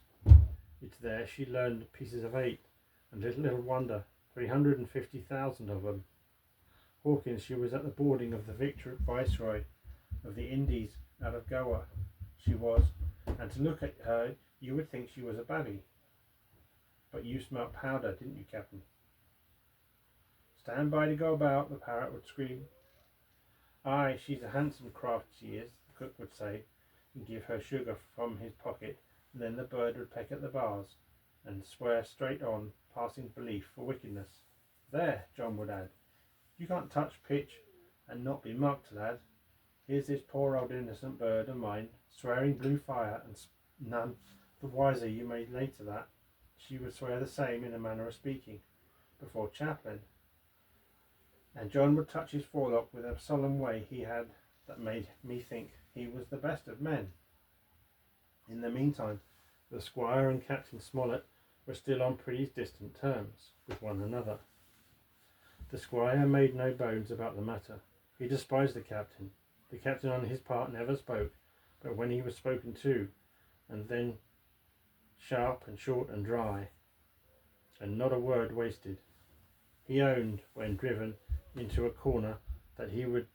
It's there she learned pieces of 8, and little wonder, 350,000 of them. Hawkins, she was at the boarding of the Viceroy of the Indies out of Goa. She was, and to look at her you would think she was a babby. But you smelt powder, didn't you, Captain?' 'Stand by to go about,' the parrot would scream. 'Aye, she's a handsome craft, she is,' the cook would say, and give her sugar from his pocket, and then the bird would peck at the bars, and swear straight on, passing belief for wickedness. 'There,' John would add, 'you can't touch pitch and not be mucked, lad. Here's this poor old innocent bird of mine, swearing blue fire, and none the wiser you may lay to that. She would swear the same, in a manner of speaking, before Chaplain.' And John would touch his forelock with a solemn way he had that made me think he was the best of men. In the meantime, the Squire and Captain Smollett were still on pretty distant terms with one another. The Squire made no bones about the matter. He despised the Captain. The Captain on his part never spoke, but when he was spoken to, and then sharp and short and dry, and not a word wasted. He owned, when driven into a corner, that he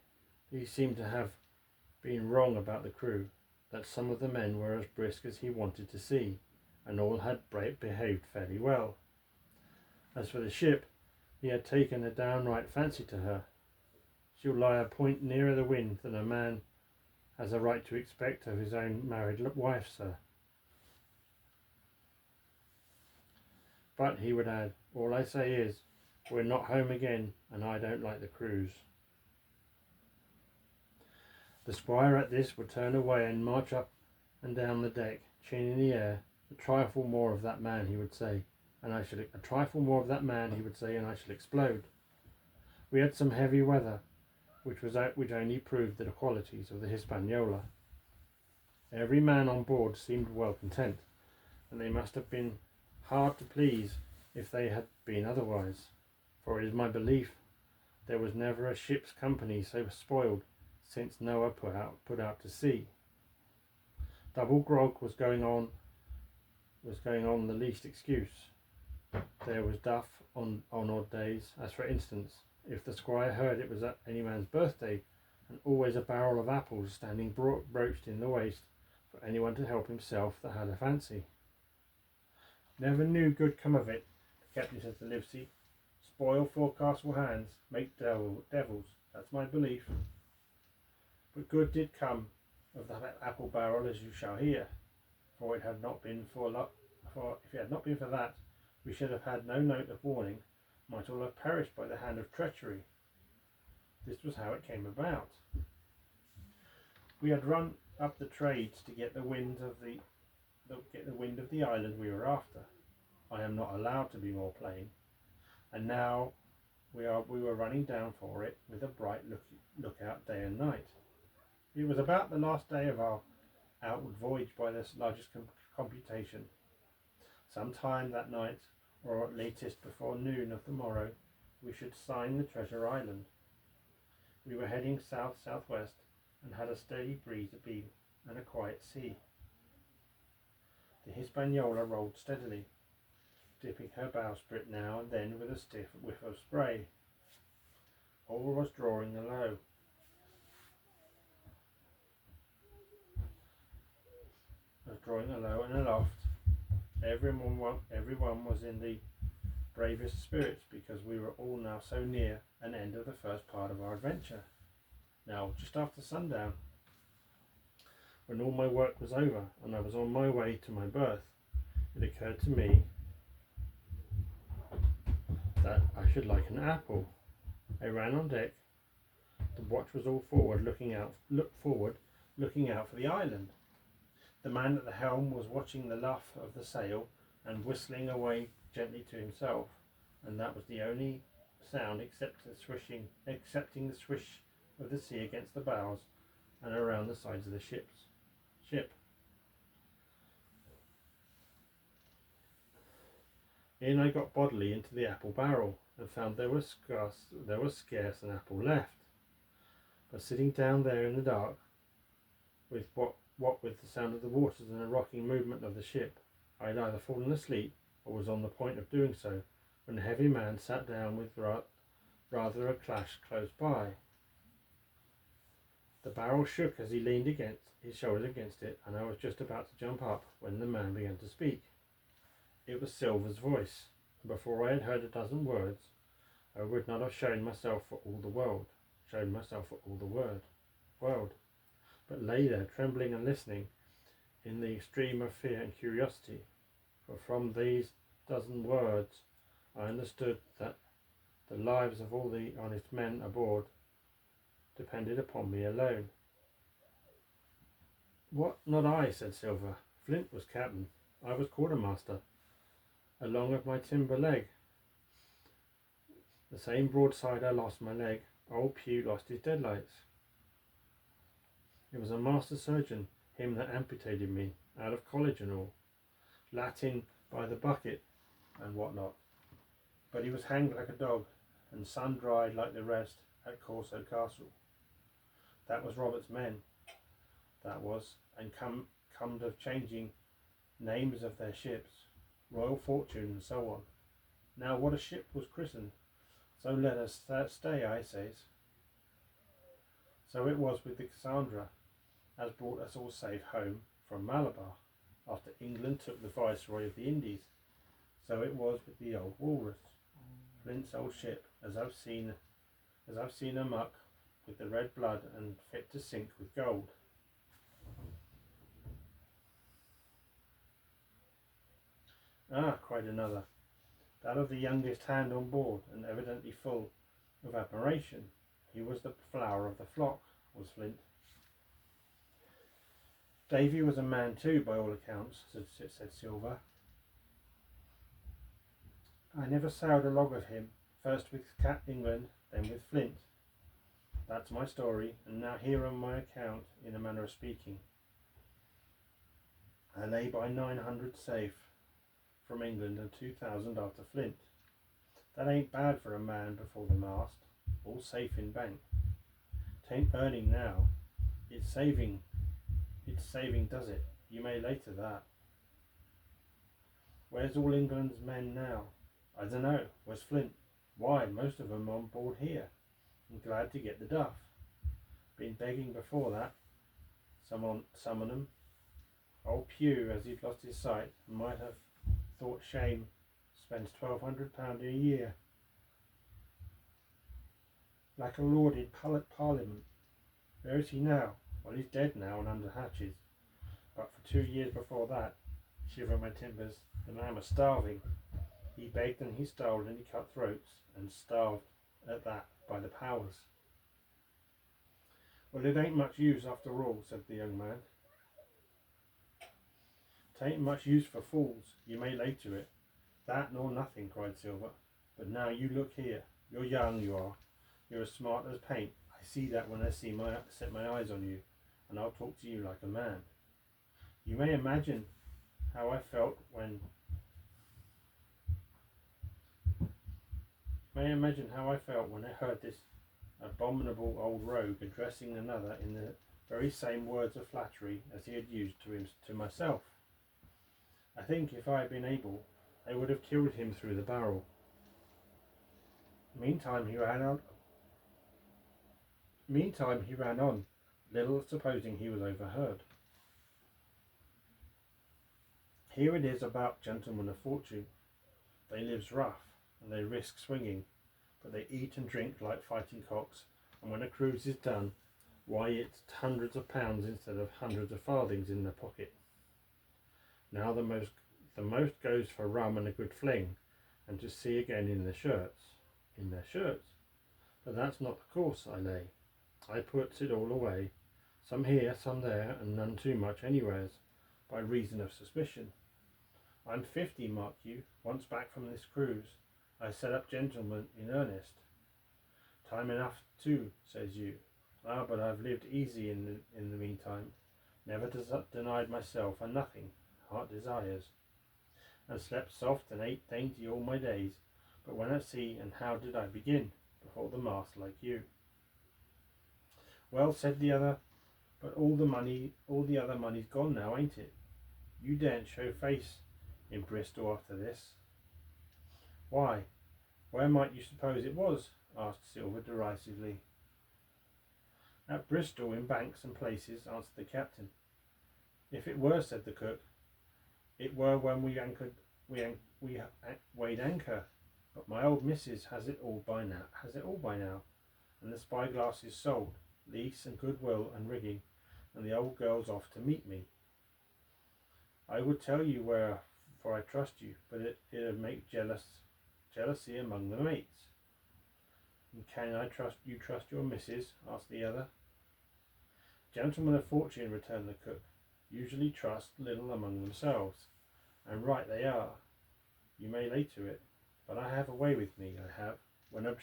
seemed to have been wrong about the crew, that some of the men were as brisk as he wanted to see, and all had behaved fairly well. As for the ship, he had taken a downright fancy to her. She'll lie a point nearer the wind than a man has a right to expect of his own married wife, sir. But he would add, all I say is, we're not home again, and I don't like the cruise. The squire at this would turn away and march up and down the deck, chin in the air. A trifle more of that man, he would say, and I shall explode. We had some heavy weather, which only proved the qualities of the Hispaniola. Every man on board seemed well content, and they must have been hard to please if they had been otherwise, for it is my belief there was never a ship's company so spoiled since Noah put out to sea. Double grog was going on the least excuse. There was duff on odd days, as for instance, if the squire heard it was at any man's birthday, and always a barrel of apples standing broached in the waist for anyone to help himself that had a fancy. Never knew good come of it, the captain said to Livesey. Spoil forecastle hands, make devils, that's my belief. But good did come of that apple barrel, as you shall hear, for if it had not been for that, we should have had no note of warning, might all have perished by the hand of treachery. This was how it came about. We had run up the trades to get the wind of the island we were after. I am not allowed to be more plain. And now we were running down for it with a bright lookout day and night. It was about the last day of our outward voyage by the largest computation. Some time that night, or at latest before noon of the morrow, we should sign the Treasure Island. We were heading south-southwest and had a steady breeze abeam and a quiet sea. The Hispaniola rolled steadily, dipping her bowsprit now and then with a stiff whiff of spray. All was drawing low. And aloft. Everyone was in the bravest spirits because we were all now so near an end of the first part of our adventure. Now, just after sundown, when all my work was over and I was on my way to my berth, it occurred to me that I should like an apple. I ran on deck. The watch was all forward, looking out for the island. The man at the helm was watching the luff of the sail and whistling away gently to himself, and that was the only sound excepting the swish of the sea against the bows and around the sides of the ship. In I got bodily into the apple barrel and found there was scarce an apple left. But sitting down there in the dark, with what with the sound of the waters and the rocking movement of the ship, I had either fallen asleep or was on the point of doing so, when a heavy man sat down with rather a clash close by. The barrel shook as he leaned his shoulders against it, and I was just about to jump up when the man began to speak. It was Silver's voice, and before I had heard a dozen words, I would not have shown myself for all the world, but lay there trembling and listening in the extreme of fear and curiosity, for from these dozen words I understood that the lives of all the honest men aboard depended upon me alone. What, not I, said Silver. Flint was captain, I was quartermaster, along of my timber leg. The same broadside I lost my leg, old Pugh lost his deadlights. It was a master surgeon, him that amputated me, out of college and all, Latin by the bucket and what not. But he was hanged like a dog, and sun-dried like the rest at Corso Castle. That was Robert's men, that was, and comed of changing names of their ships, Royal Fortune and so on. Now what a ship was christened, so let us stay, I says. So it was with the Cassandra, as brought us all safe home from Malabar, after England took the Viceroy of the Indies. So it was with the old Walrus, Flint's old ship, as I've seen her muck with the red blood and fit to sink with gold. Ah, cried another, that of the youngest hand on board, and evidently full of admiration. He was the flower of the flock, was Flint. Davy was a man too, by all accounts, said Silver. I never sailed a log of him, first with Cat England, then with Flint. That's my story, and now hear on my account, in a manner of speaking. I lay by 900 safe from England and 2,000 after Flint. That ain't bad for a man before the mast, all safe in bank. 'Tain't earning now, it's saving does it, you may later that. Where's all England's men now? I dunno, where's Flint? Why, most of 'em on board here, and glad to get the duff. Been begging before that, some on 'em. Old Pugh, as he'd lost his sight, might have thought shame, spends £1,200 a year. Like a lord in Parliament. Where is he now? Well, he's dead now and under hatches. But for 2 years before that, shiver my timbers, the man was starving. He begged and he stole and he cut throats and starved at that by the powers. Well, it ain't much use after all, said the young man. 'Tain't much use for fools, you may lay to it. That nor nothing, cried Silver. But now you look here. You're young, you are. You're as smart as paint. I see that when I set my eyes on you, and I'll talk to you like a man. You may imagine how I felt when I heard this abominable old rogue addressing another in the very same words of flattery as he had used to myself. I think if I had been able, I would have killed him through the barrel. Meantime he ran on, little supposing he was overheard. Here it is about gentlemen of fortune. They lives rough, and they risk swinging, but they eat and drink like fighting cocks, and when a cruise is done, why, it's hundreds of pounds instead of hundreds of farthings in their pocket. Now the most goes for rum and a good fling, and to sea again in their shirts. But that's not the course, I lay. I puts it all away, some here, some there, and none too much anywheres, by reason of suspicion. I'm 50, mark you. Once back from this cruise, I set up gentlemen in earnest. Time enough too, says you. Ah, but I've lived easy in the meantime, never denied myself a nothing, heart desires, and slept soft and ate dainty all my days. But when at sea, and how did I begin? Before the mast, like you. Well, said the other, but all the other money's gone now, ain't it? You daren't show face in Bristol after this. Why, where might you suppose it was? Asked Silver derisively. At Bristol, in banks and places, answered the captain. If it were, said the cook, it were when we weighed anchor. But my old missus has it all by now, and the spyglass is sold, lease and goodwill and rigging, and the old girl's off to meet me. I would tell you where, for I trust you, but it'd make jealousy among the mates. And can I trust your missus? Asked the other. Gentlemen of fortune, returned the cook, usually trust little among themselves, and right they are. You may lay to it, but I have a way with me, I have. When a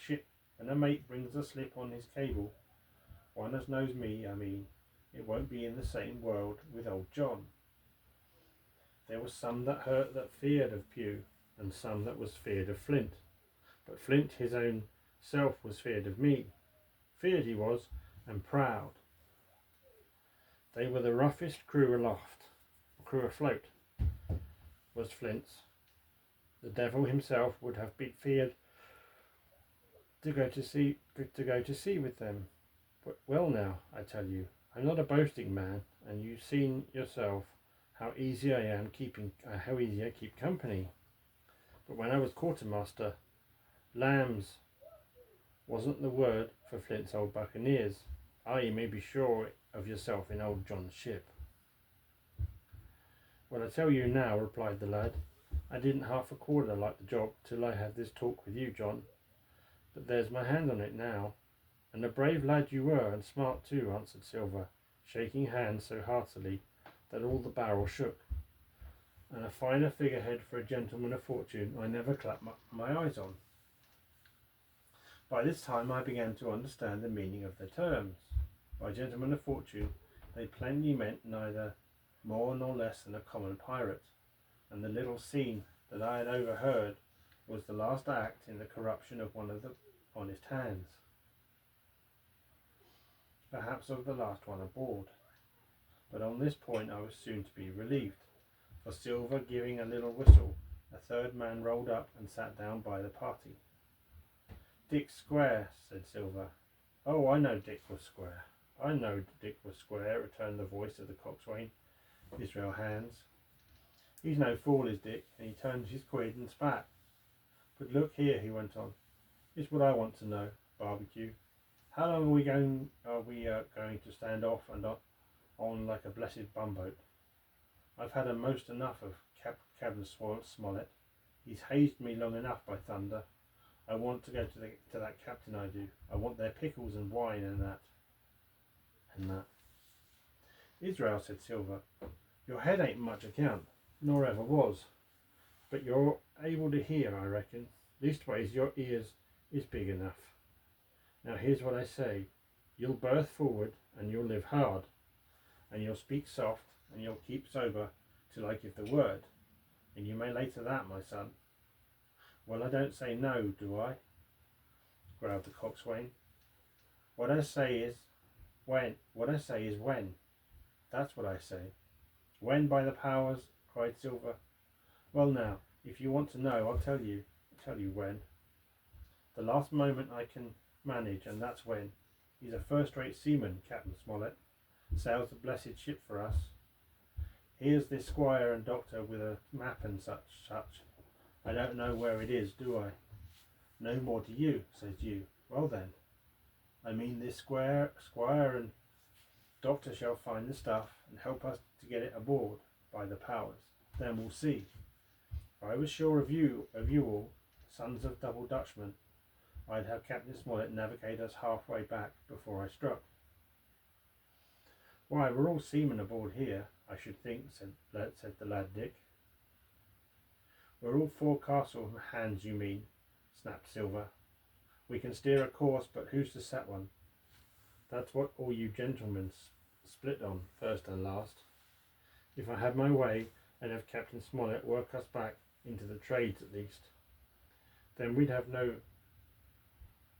mate brings a slip on his cable, one as knows me, I mean, it won't be in the same world with old John. There was some that feared of Pugh, and some that was feared of Flint. But Flint his own self was feared of me. Feared he was, and proud. They were the roughest crew afloat, was Flint's. The devil himself would have been feared to go to sea with them. But well now, I tell you, I'm not a boasting man, and you've seen yourself how easy I keep company. But when I was quartermaster, lambs wasn't the word for Flint's old buccaneers. You may be sure of yourself in old John's ship. Well, I tell you now, replied the lad, I didn't half a quarter like the job till I had this talk with you, John. But there's my hand on it now. And a brave lad you were, and smart too, answered Silver, shaking hands so heartily that all the barrel shook. And a finer figurehead for a gentleman of fortune I never clapped my eyes on. By this time I began to understand the meaning of their terms. By gentleman of fortune they plainly meant neither more nor less than a common pirate, and the little scene that I had overheard was the last act in the corruption of one of the honest hands, perhaps of the last one aboard. But on this point I was soon to be relieved, for Silver giving a little whistle, a third man rolled up and sat down by the party. Dick Square, said Silver. Oh, I know Dick was square. I know Dick was square, returned the voice of the coxswain, Israel Hands. He's no fool, is Dick, and he turned his quid and spat. But look here, he went on, it's what I want to know, Barbecue. How long are we going to stand off and on like a blessed bumboat? I've had most enough of Captain Smollett. He's hazed me long enough, by thunder. I want to go to that captain, I do. I want their pickles and wine and that. Israel, said Silver, your head ain't much account, nor ever was. But you're able to hear, I reckon. Leastways, your ears is big enough. Now here's what I say. You'll berth forward, and you'll live hard, and you'll speak soft, and you'll keep sober till I give the word, and you may lay to that, my son. Well, I don't say no, do I? Growled the coxswain. What I say is when. That's what I say. When, by the powers, cried Silver. Well now, if you want to know, I'll tell you when. The last moment I can manage, and that's when. He's a first-rate seaman, Captain Smollett. Sails the blessed ship for us. Here's this squire and doctor with a map and such. I don't know where it is, do I? No more do you, says you. Well then, I mean this squire and doctor shall find the stuff and help us to get it aboard, by the powers. Then we'll see. If I was sure of you all, sons of double Dutchmen, I'd have Captain Smollett navigate us halfway back before I struck. Why, we're all seamen aboard here, I should think, said the lad Dick. We're all forecastle hands, you mean, snapped Silver. We can steer a course, but who's to set one? That's what all you gentlemen split on, first and last. If I had my way, I'd have Captain Smollett work us back into the trades at least. Then we'd have no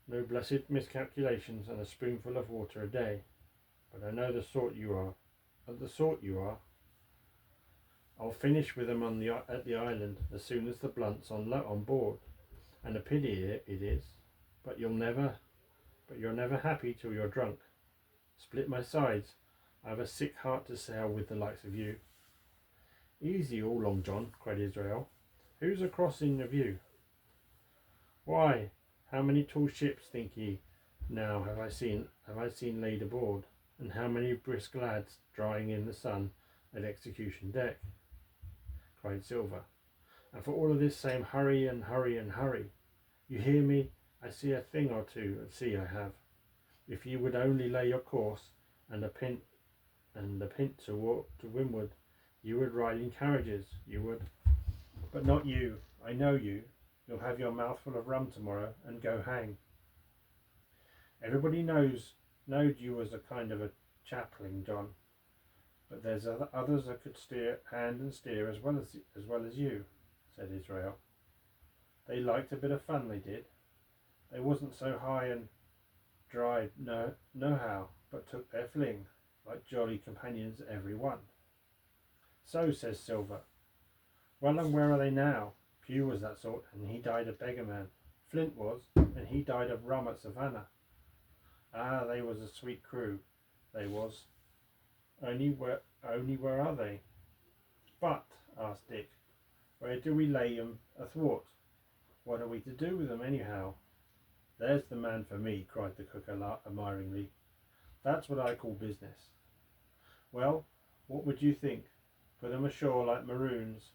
blessed miscalculations and a spoonful of water a day. But I know the sort you are. I'll finish with them at the island as soon as the blunt's on board, and a pity it is. But you're never happy till you're drunk. Split my sides, I've a sick heart to sail with the likes of you. Easy all, Long John, cried Israel. Who's a crossing of you? Why, how many tall ships, think ye, now have I seen laid aboard, and how many brisk lads drying in the sun at execution deck? Cried Silver. And for all of this same hurry and hurry and hurry. You hear me? I see a thing or two at sea, I have. If you would only lay your course and a pint to windward, you would ride in carriages, you would. But not you. I know you. You'll have your mouthful of rum tomorrow and go hang. Everybody knowed you as a kind of a chaplain, John. But there's others that could hand and steer as well as you, said Israel. They liked a bit of fun, they did. They wasn't so high and dry nohow, but took their fling, like jolly companions every one. So, says Silver. Well, and where are they now? Pugh was that sort, and he died a beggar man. Flint was, and he died of rum at Savannah. Ah, they was a sweet crew, they was. Only where are they? But, asked Dick, where do we lay 'em athwart? What are we to do with 'em anyhow? There's the man for me, cried the cook admiringly. That's what I call business. Well, what would you think? Put 'em ashore like maroons,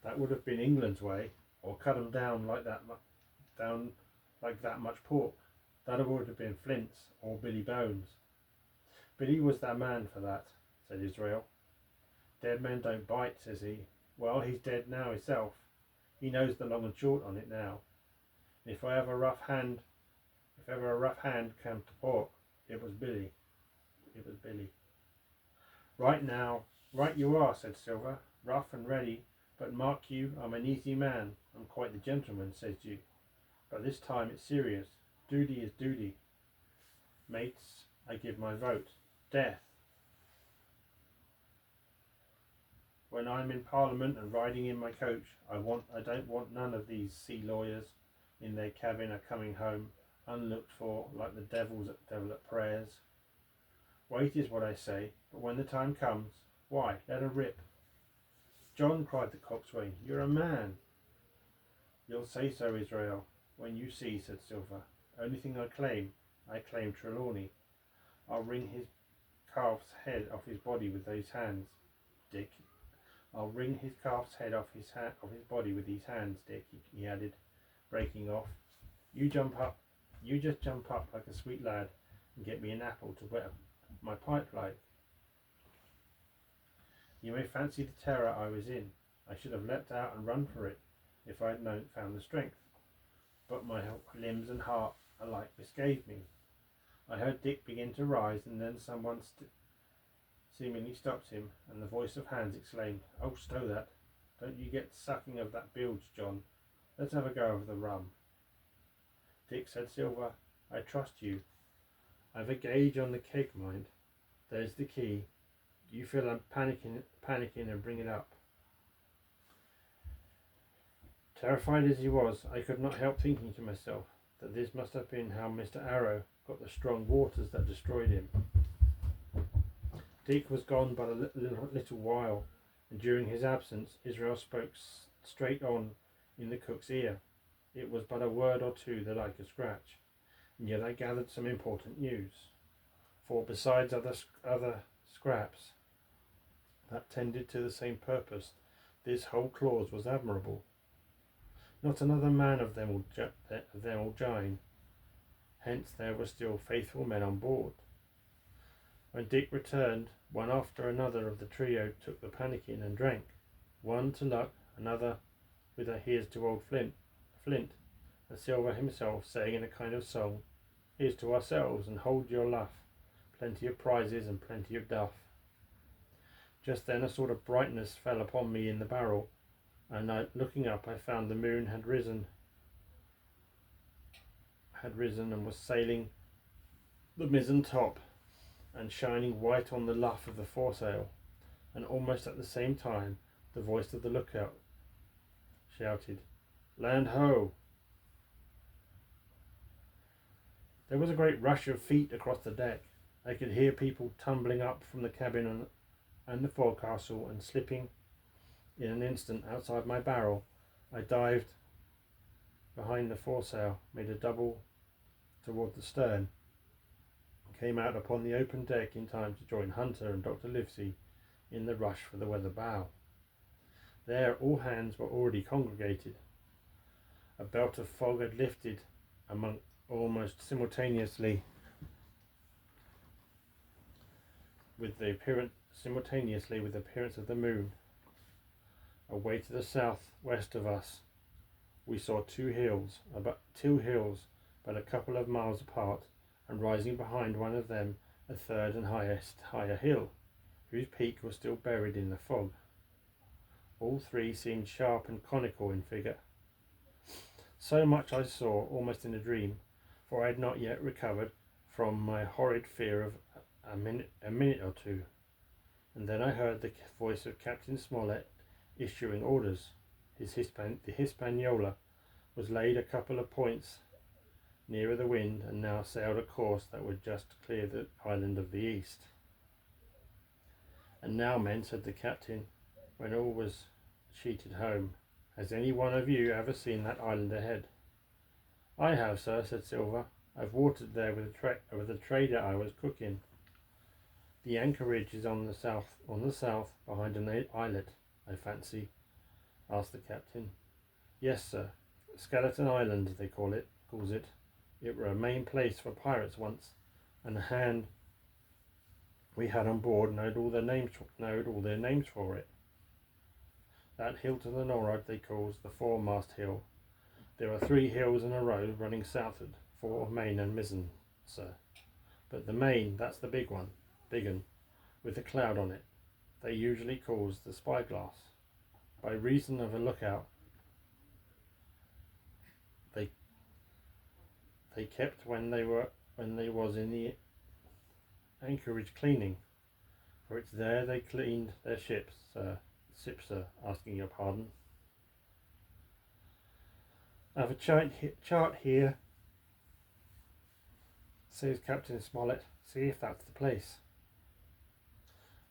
That would have been England's way, or cut 'em down like down like that much pork. That would have been Flint's or Billy Bones. Billy was the man for that, said Israel. Dead men don't bite, says he. Well, he's dead now himself. He knows the long and short on it now. If ever a rough hand came to pork, it was Billy. It was Billy. Right you are, said Silver, rough and ready, but mark you, I'm an easy man, I'm quite the gentleman, says you. But this time it's serious. Duty is duty. Mates, I give my vote. Death. When I'm in Parliament and riding in my coach, I don't want none of these sea lawyers in their cabin a coming home, unlooked for, like the devil at prayers. Wait is what I say, but when the time comes, why, let her rip. John, cried the coxswain, you're a man. You'll say so, Israel, when you see, said Silver. Only thing I claim Trelawney. I'll wring his calf's head off his body with those hands, Dick. I'll wring his calf's head off his body with these hands, Dick, he added, breaking off. You just jump up like a sweet lad and get me an apple to wet my pipe like. You may fancy the terror I was in. I should have leapt out and run for it if I had found the strength. But my limbs and heart alike misgave me. I heard Dick begin to rise, and then someone seemingly stopped him, and the voice of Hans exclaimed, "Oh, stow that! Don't you get sucking of that bilge, John. Let's have a go of the rum." Dick, said Silver, I trust you. I've a gauge on the keg, mind. There's the key. You feel I'm panicking and bring it up. Terrified as he was, I could not help thinking to myself that this must have been how Mr. Arrow got the strong waters that destroyed him. Dick was gone but a little while, and during his absence Israel spoke straight on in the cook's ear. It was but a word or two that I could scratch, and yet I gathered some important news. For besides other scraps that tended to the same purpose, this whole clause was admirable. Not another man of them will join. Hence there were still faithful men on board. When Dick returned, one after another of the trio took the pannikin and drank. One to luck, another with a here's to old Flint, and Silver himself saying in a kind of song, "Here's to ourselves, and hold your luff, plenty of prizes and plenty of duff." Just then a sort of brightness fell upon me in the barrel, and looking up I found the moon had risen and was sailing the mizzen top and shining white on the luff of the foresail, and almost at the same time the voice of the lookout shouted, "Land ho!" There was a great rush of feet across the deck. I could hear people tumbling up from the cabin and the forecastle, and slipping in an instant outside my barrel, I dived behind the foresail, made a double toward the stern, and came out upon the open deck in time to join Hunter and Dr. Livesey in the rush for the weather bow. There all hands were already congregated. A belt of fog had lifted almost simultaneously with the appearance of the moon. Away to the south-west of us we saw two hills but a couple of miles apart, and rising behind one of them a third and higher hill, whose peak was still buried in the fog. All three seemed sharp and conical in figure. So much I saw almost in a dream, for I had not yet recovered from my horrid fear of a minute or two, and then I heard the voice of Captain Smollett issuing orders. The Hispaniola was laid a couple of points nearer the wind, and now sailed a course that would just clear the island of the east. "And now, men," said the captain, when all was sheeted home, "has any one of you ever seen that island ahead?" "I have, sir," said Silver. "I've watered there with the trader I was cooking. The anchorage is on the south, behind an islet, I fancy. asked the captain. Yes, sir. Skeleton Island, they calls it. It were a main place for pirates once, and the hand we had on board knowed all their names for it. That hill to the nor'ard they calls the foremast hill. There are 3 hills in a row running southward, fore, main and mizzen, sir. But the main, that's the big one, with a cloud on it. They usually calls the spyglass, by reason of a lookout they kept when they was in the anchorage cleaning, for it's there they cleaned their ships, sir, asking your pardon. I have a chart here, says Captain Smollett. See if that's the place.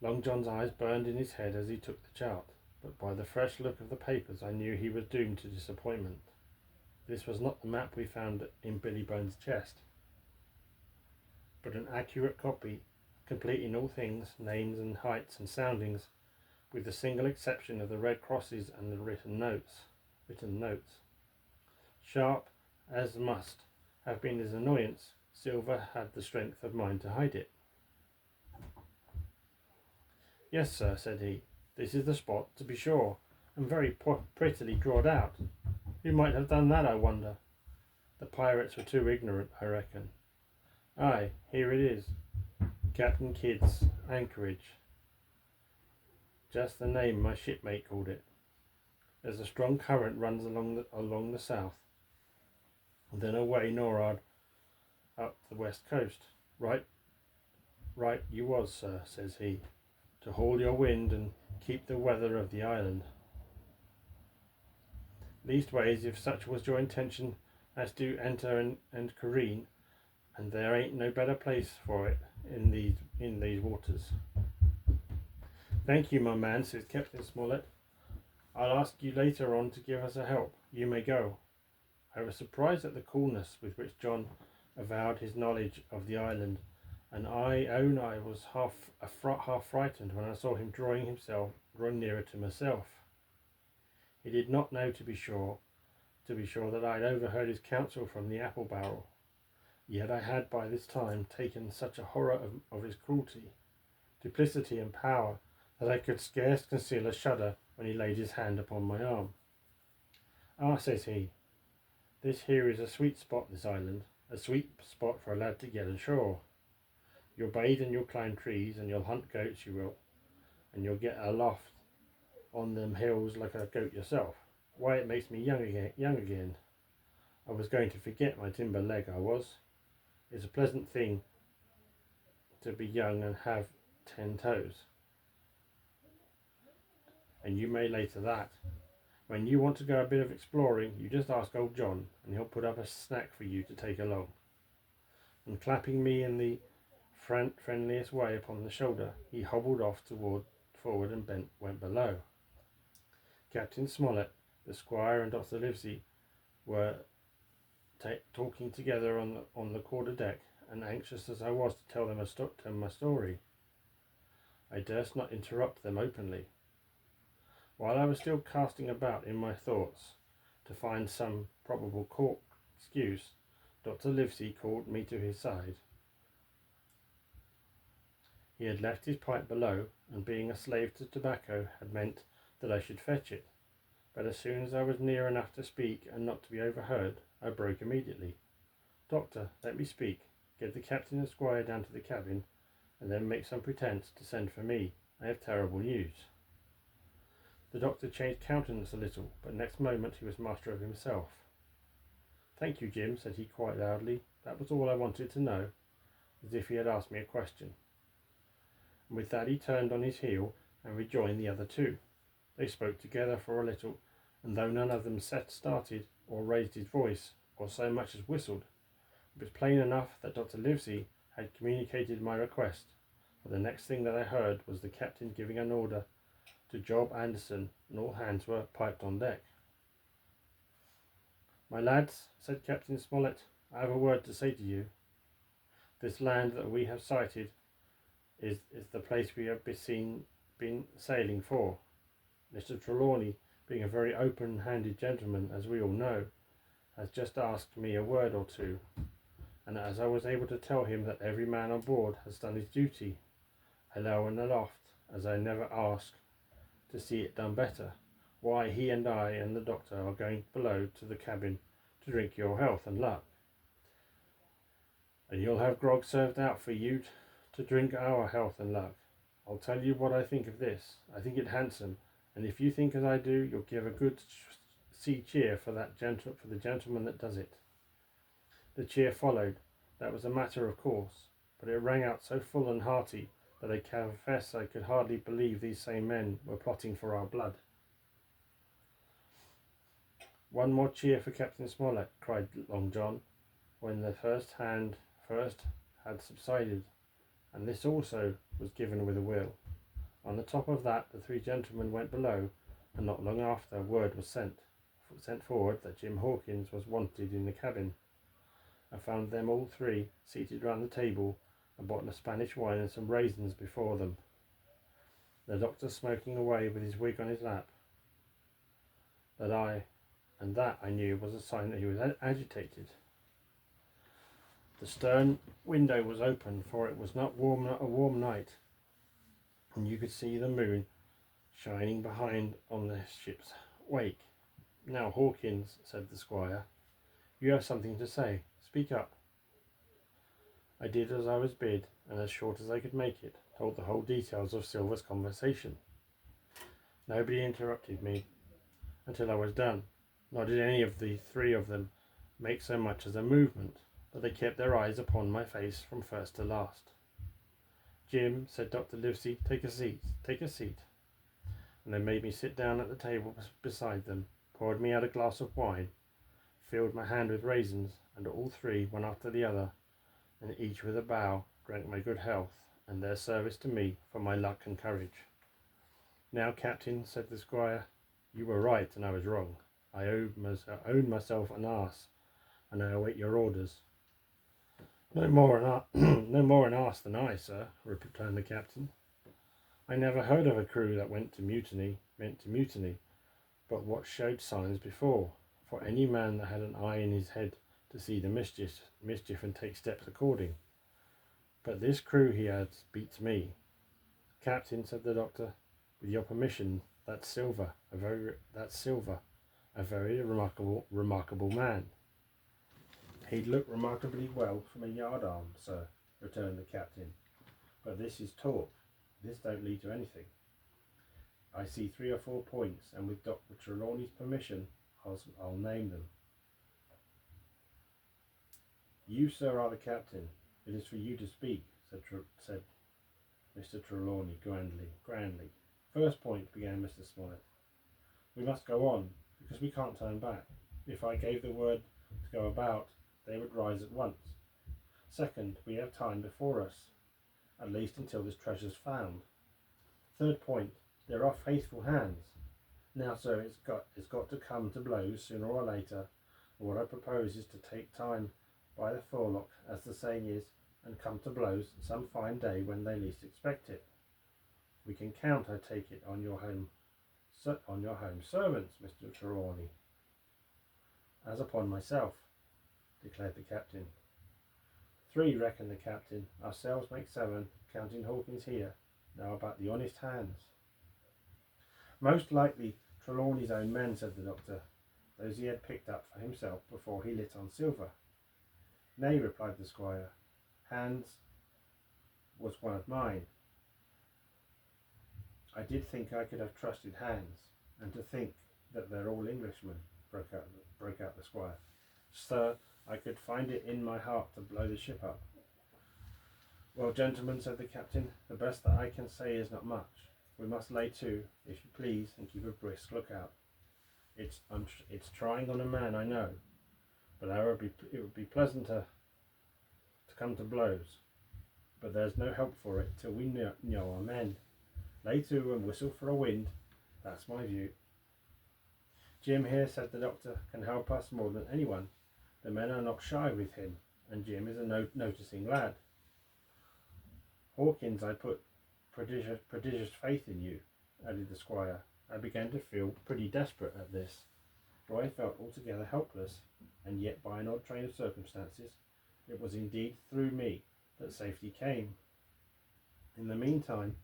Long John's eyes burned in his head as he took the chart, but by the fresh look of the papers I knew he was doomed to disappointment. This was not the map we found in Billy Bones' chest, but an accurate copy, complete in all things, names and heights and soundings, with the single exception of the red crosses and the written notes. Sharp as must have been his annoyance, Silver had the strength of mind to hide it. Yes, sir, said he, this is the spot, to be sure, and very prettily drawed out. Who might have done that, I wonder? The pirates were too ignorant, I reckon. Aye, here it is. Captain Kidd's anchorage. Just the name my shipmate called it. There's a strong current runs along the south, and then away nor'ard up the west coast. Right you was, sir, says he, to haul your wind and keep the weather of the island. Leastways, if such was your intention as to enter and careen, and there ain't no better place for it in these waters. Thank you, my man, says Captain Smollett. I'll ask you later on to give us a help. You may go. I was surprised at the coolness with which John avowed his knowledge of the island, and I own I was half frightened when I saw him drawing nearer to myself. He did not know, to be sure, that I had overheard his counsel from the apple barrel. Yet I had by this time taken such a horror of his cruelty, duplicity, and power that I could scarce conceal a shudder when he laid his hand upon my arm. Ah, says he, this here is a sweet spot, this island, a sweet spot for a lad to get ashore. You'll bathe and you'll climb trees and you'll hunt goats, you will, and you'll get aloft on them hills like a goat yourself. Why, it makes me young again. I was going to forget my timber leg, I was. It's a pleasant thing to be young and have 10 toes. And you may later that. When you want to go a bit of exploring, you just ask old John, and he'll put up a snack for you to take along. And clapping me in the friendliest way upon the shoulder, he hobbled off forward and went below. Captain Smollett, the squire, and Dr. Livesey were talking together on the quarter deck, and anxious as I was to tell them my story, I durst not interrupt them openly. While I was still casting about in my thoughts to find some probable excuse, Dr. Livesey called me to his side. He had left his pipe below, and being a slave to tobacco had meant that I should fetch it. But as soon as I was near enough to speak and not to be overheard, I broke immediately. Doctor, let me speak. Get the captain and squire down to the cabin, and then make some pretence to send for me. I have terrible news. The doctor changed countenance a little, but next moment he was master of himself. Thank you, Jim, said he quite loudly. That was all I wanted to know, as if he had asked me a question. And with that he turned on his heel and rejoined the other two. They spoke together for a little, and though none of them started or raised his voice, or so much as whistled, it was plain enough that Dr. Livesey had communicated my request, for the next thing that I heard was the captain giving an order to Job Anderson, and all hands were piped on deck. My lads, said Captain Smollett, I have a word to say to you. This land that we have sighted is the place we have been sailing for. Mr. Trelawney being a very open-handed gentleman, as we all know, has just asked me a word or two, and as I was able to tell him that every man on board has done his duty, alow and aloft, as I never ask to see it done better, why he and I and the doctor are going below to the cabin to drink your health and luck. And you'll have grog served out for you to drink our health and luck. I'll tell you what I think of this. I think it handsome, and if you think as I do, you'll give a good sea cheer for the gentleman that does it. The cheer followed. That was a matter of course, but it rang out so full and hearty that I confess I could hardly believe these same men were plotting for our blood. One more cheer for Captain Smollett, cried Long John, when the first had subsided, and this also was given with a will. On the top of that, the three gentlemen went below, and not long after, word was sent forward that Jim Hawkins was wanted in the cabin. I found them all three seated round the table, and bought a Spanish wine and some raisins before them. The doctor smoking away with his wig on his lap. That I knew was a sign that he was agitated. The stern window was open, for it was not a warm night, and you could see the moon shining behind on the ship's wake. Now, Hawkins, said the squire, you have something to say. Speak up. I did as I was bid, and as short as I could make it, told the whole details of Silver's conversation. Nobody interrupted me until I was done, nor did any of the three of them make so much as a movement, but they kept their eyes upon my face from first to last. Jim, said Dr. Livesey, take a seat. And they made me sit down at the table beside them, poured me out a glass of wine, filled my hand with raisins, and all three, one after the other, and each with a bow, drank my good health and their service to me for my luck and courage. Now, Captain, said the squire, you were right and I was wrong. I own myself an arse, and I await your orders. No more an arse than I, sir, returned the captain. I never heard of a crew that meant to mutiny, but what showed signs before, for any man that had an eye in his head to see the mischief and take steps according. But this crew he adds beats me. Captain, said the doctor, with your permission, that's Silver, a very remarkable man. He'd look remarkably well from a yardarm, sir, returned the captain. But this is talk. This don't lead to anything. I see 3 or 4 points, and with Dr. Trelawney's permission, I'll name them. You, sir, are the captain. It is for you to speak, said Mr. Trelawney grandly. First point, began Mr. Smollett. We must go on, because we can't turn back. If I gave the word to go about, they would rise at once. Second, we have time before us, at least until this treasure's found. Third point, there are faithful hands. Now, sir, it's got to come to blows sooner or later, and what I propose is to take time by the forelock, as the saying is, and come to blows some fine day when they least expect it. We can count, I take it, on your home servants, Mr. Trelawney. As upon myself, declared the captain. 3, reckoned the captain. Ourselves make 7, counting Hawkins here. Now about the honest hands. Most likely Trelawney's own men, said the doctor, those he had picked up for himself before he lit on Silver. Nay, replied the squire, Hans was one of mine. I did think I could have trusted Hans, and to think that they're all Englishmen, broke out the squire. Sir, I could find it in my heart to blow the ship up. Well, gentlemen, said the captain, the best that I can say is not much. We must lay to, if you please, and keep a brisk lookout. It's trying on a man, I know, but it would be pleasanter to come to blows. But there's no help for it till we know our men. Lay to and whistle for a wind. That's my view. Jim here, said the doctor, can help us more than anyone. The men are not shy with him, and Jim is a noticing lad. Hawkins, I put prodigious faith in you, added the squire, I began to feel pretty desperate at this, for I felt altogether helpless, and yet by an odd train of circumstances, it was indeed through me that safety came. In the meantime,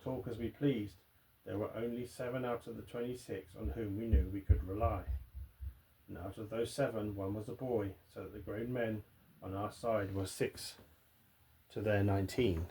talk as we pleased, there were only 7 out of the 26 on whom we knew we could rely. And out of those 7, 1 was a boy, so that the grown men on our side were 6 to their 19.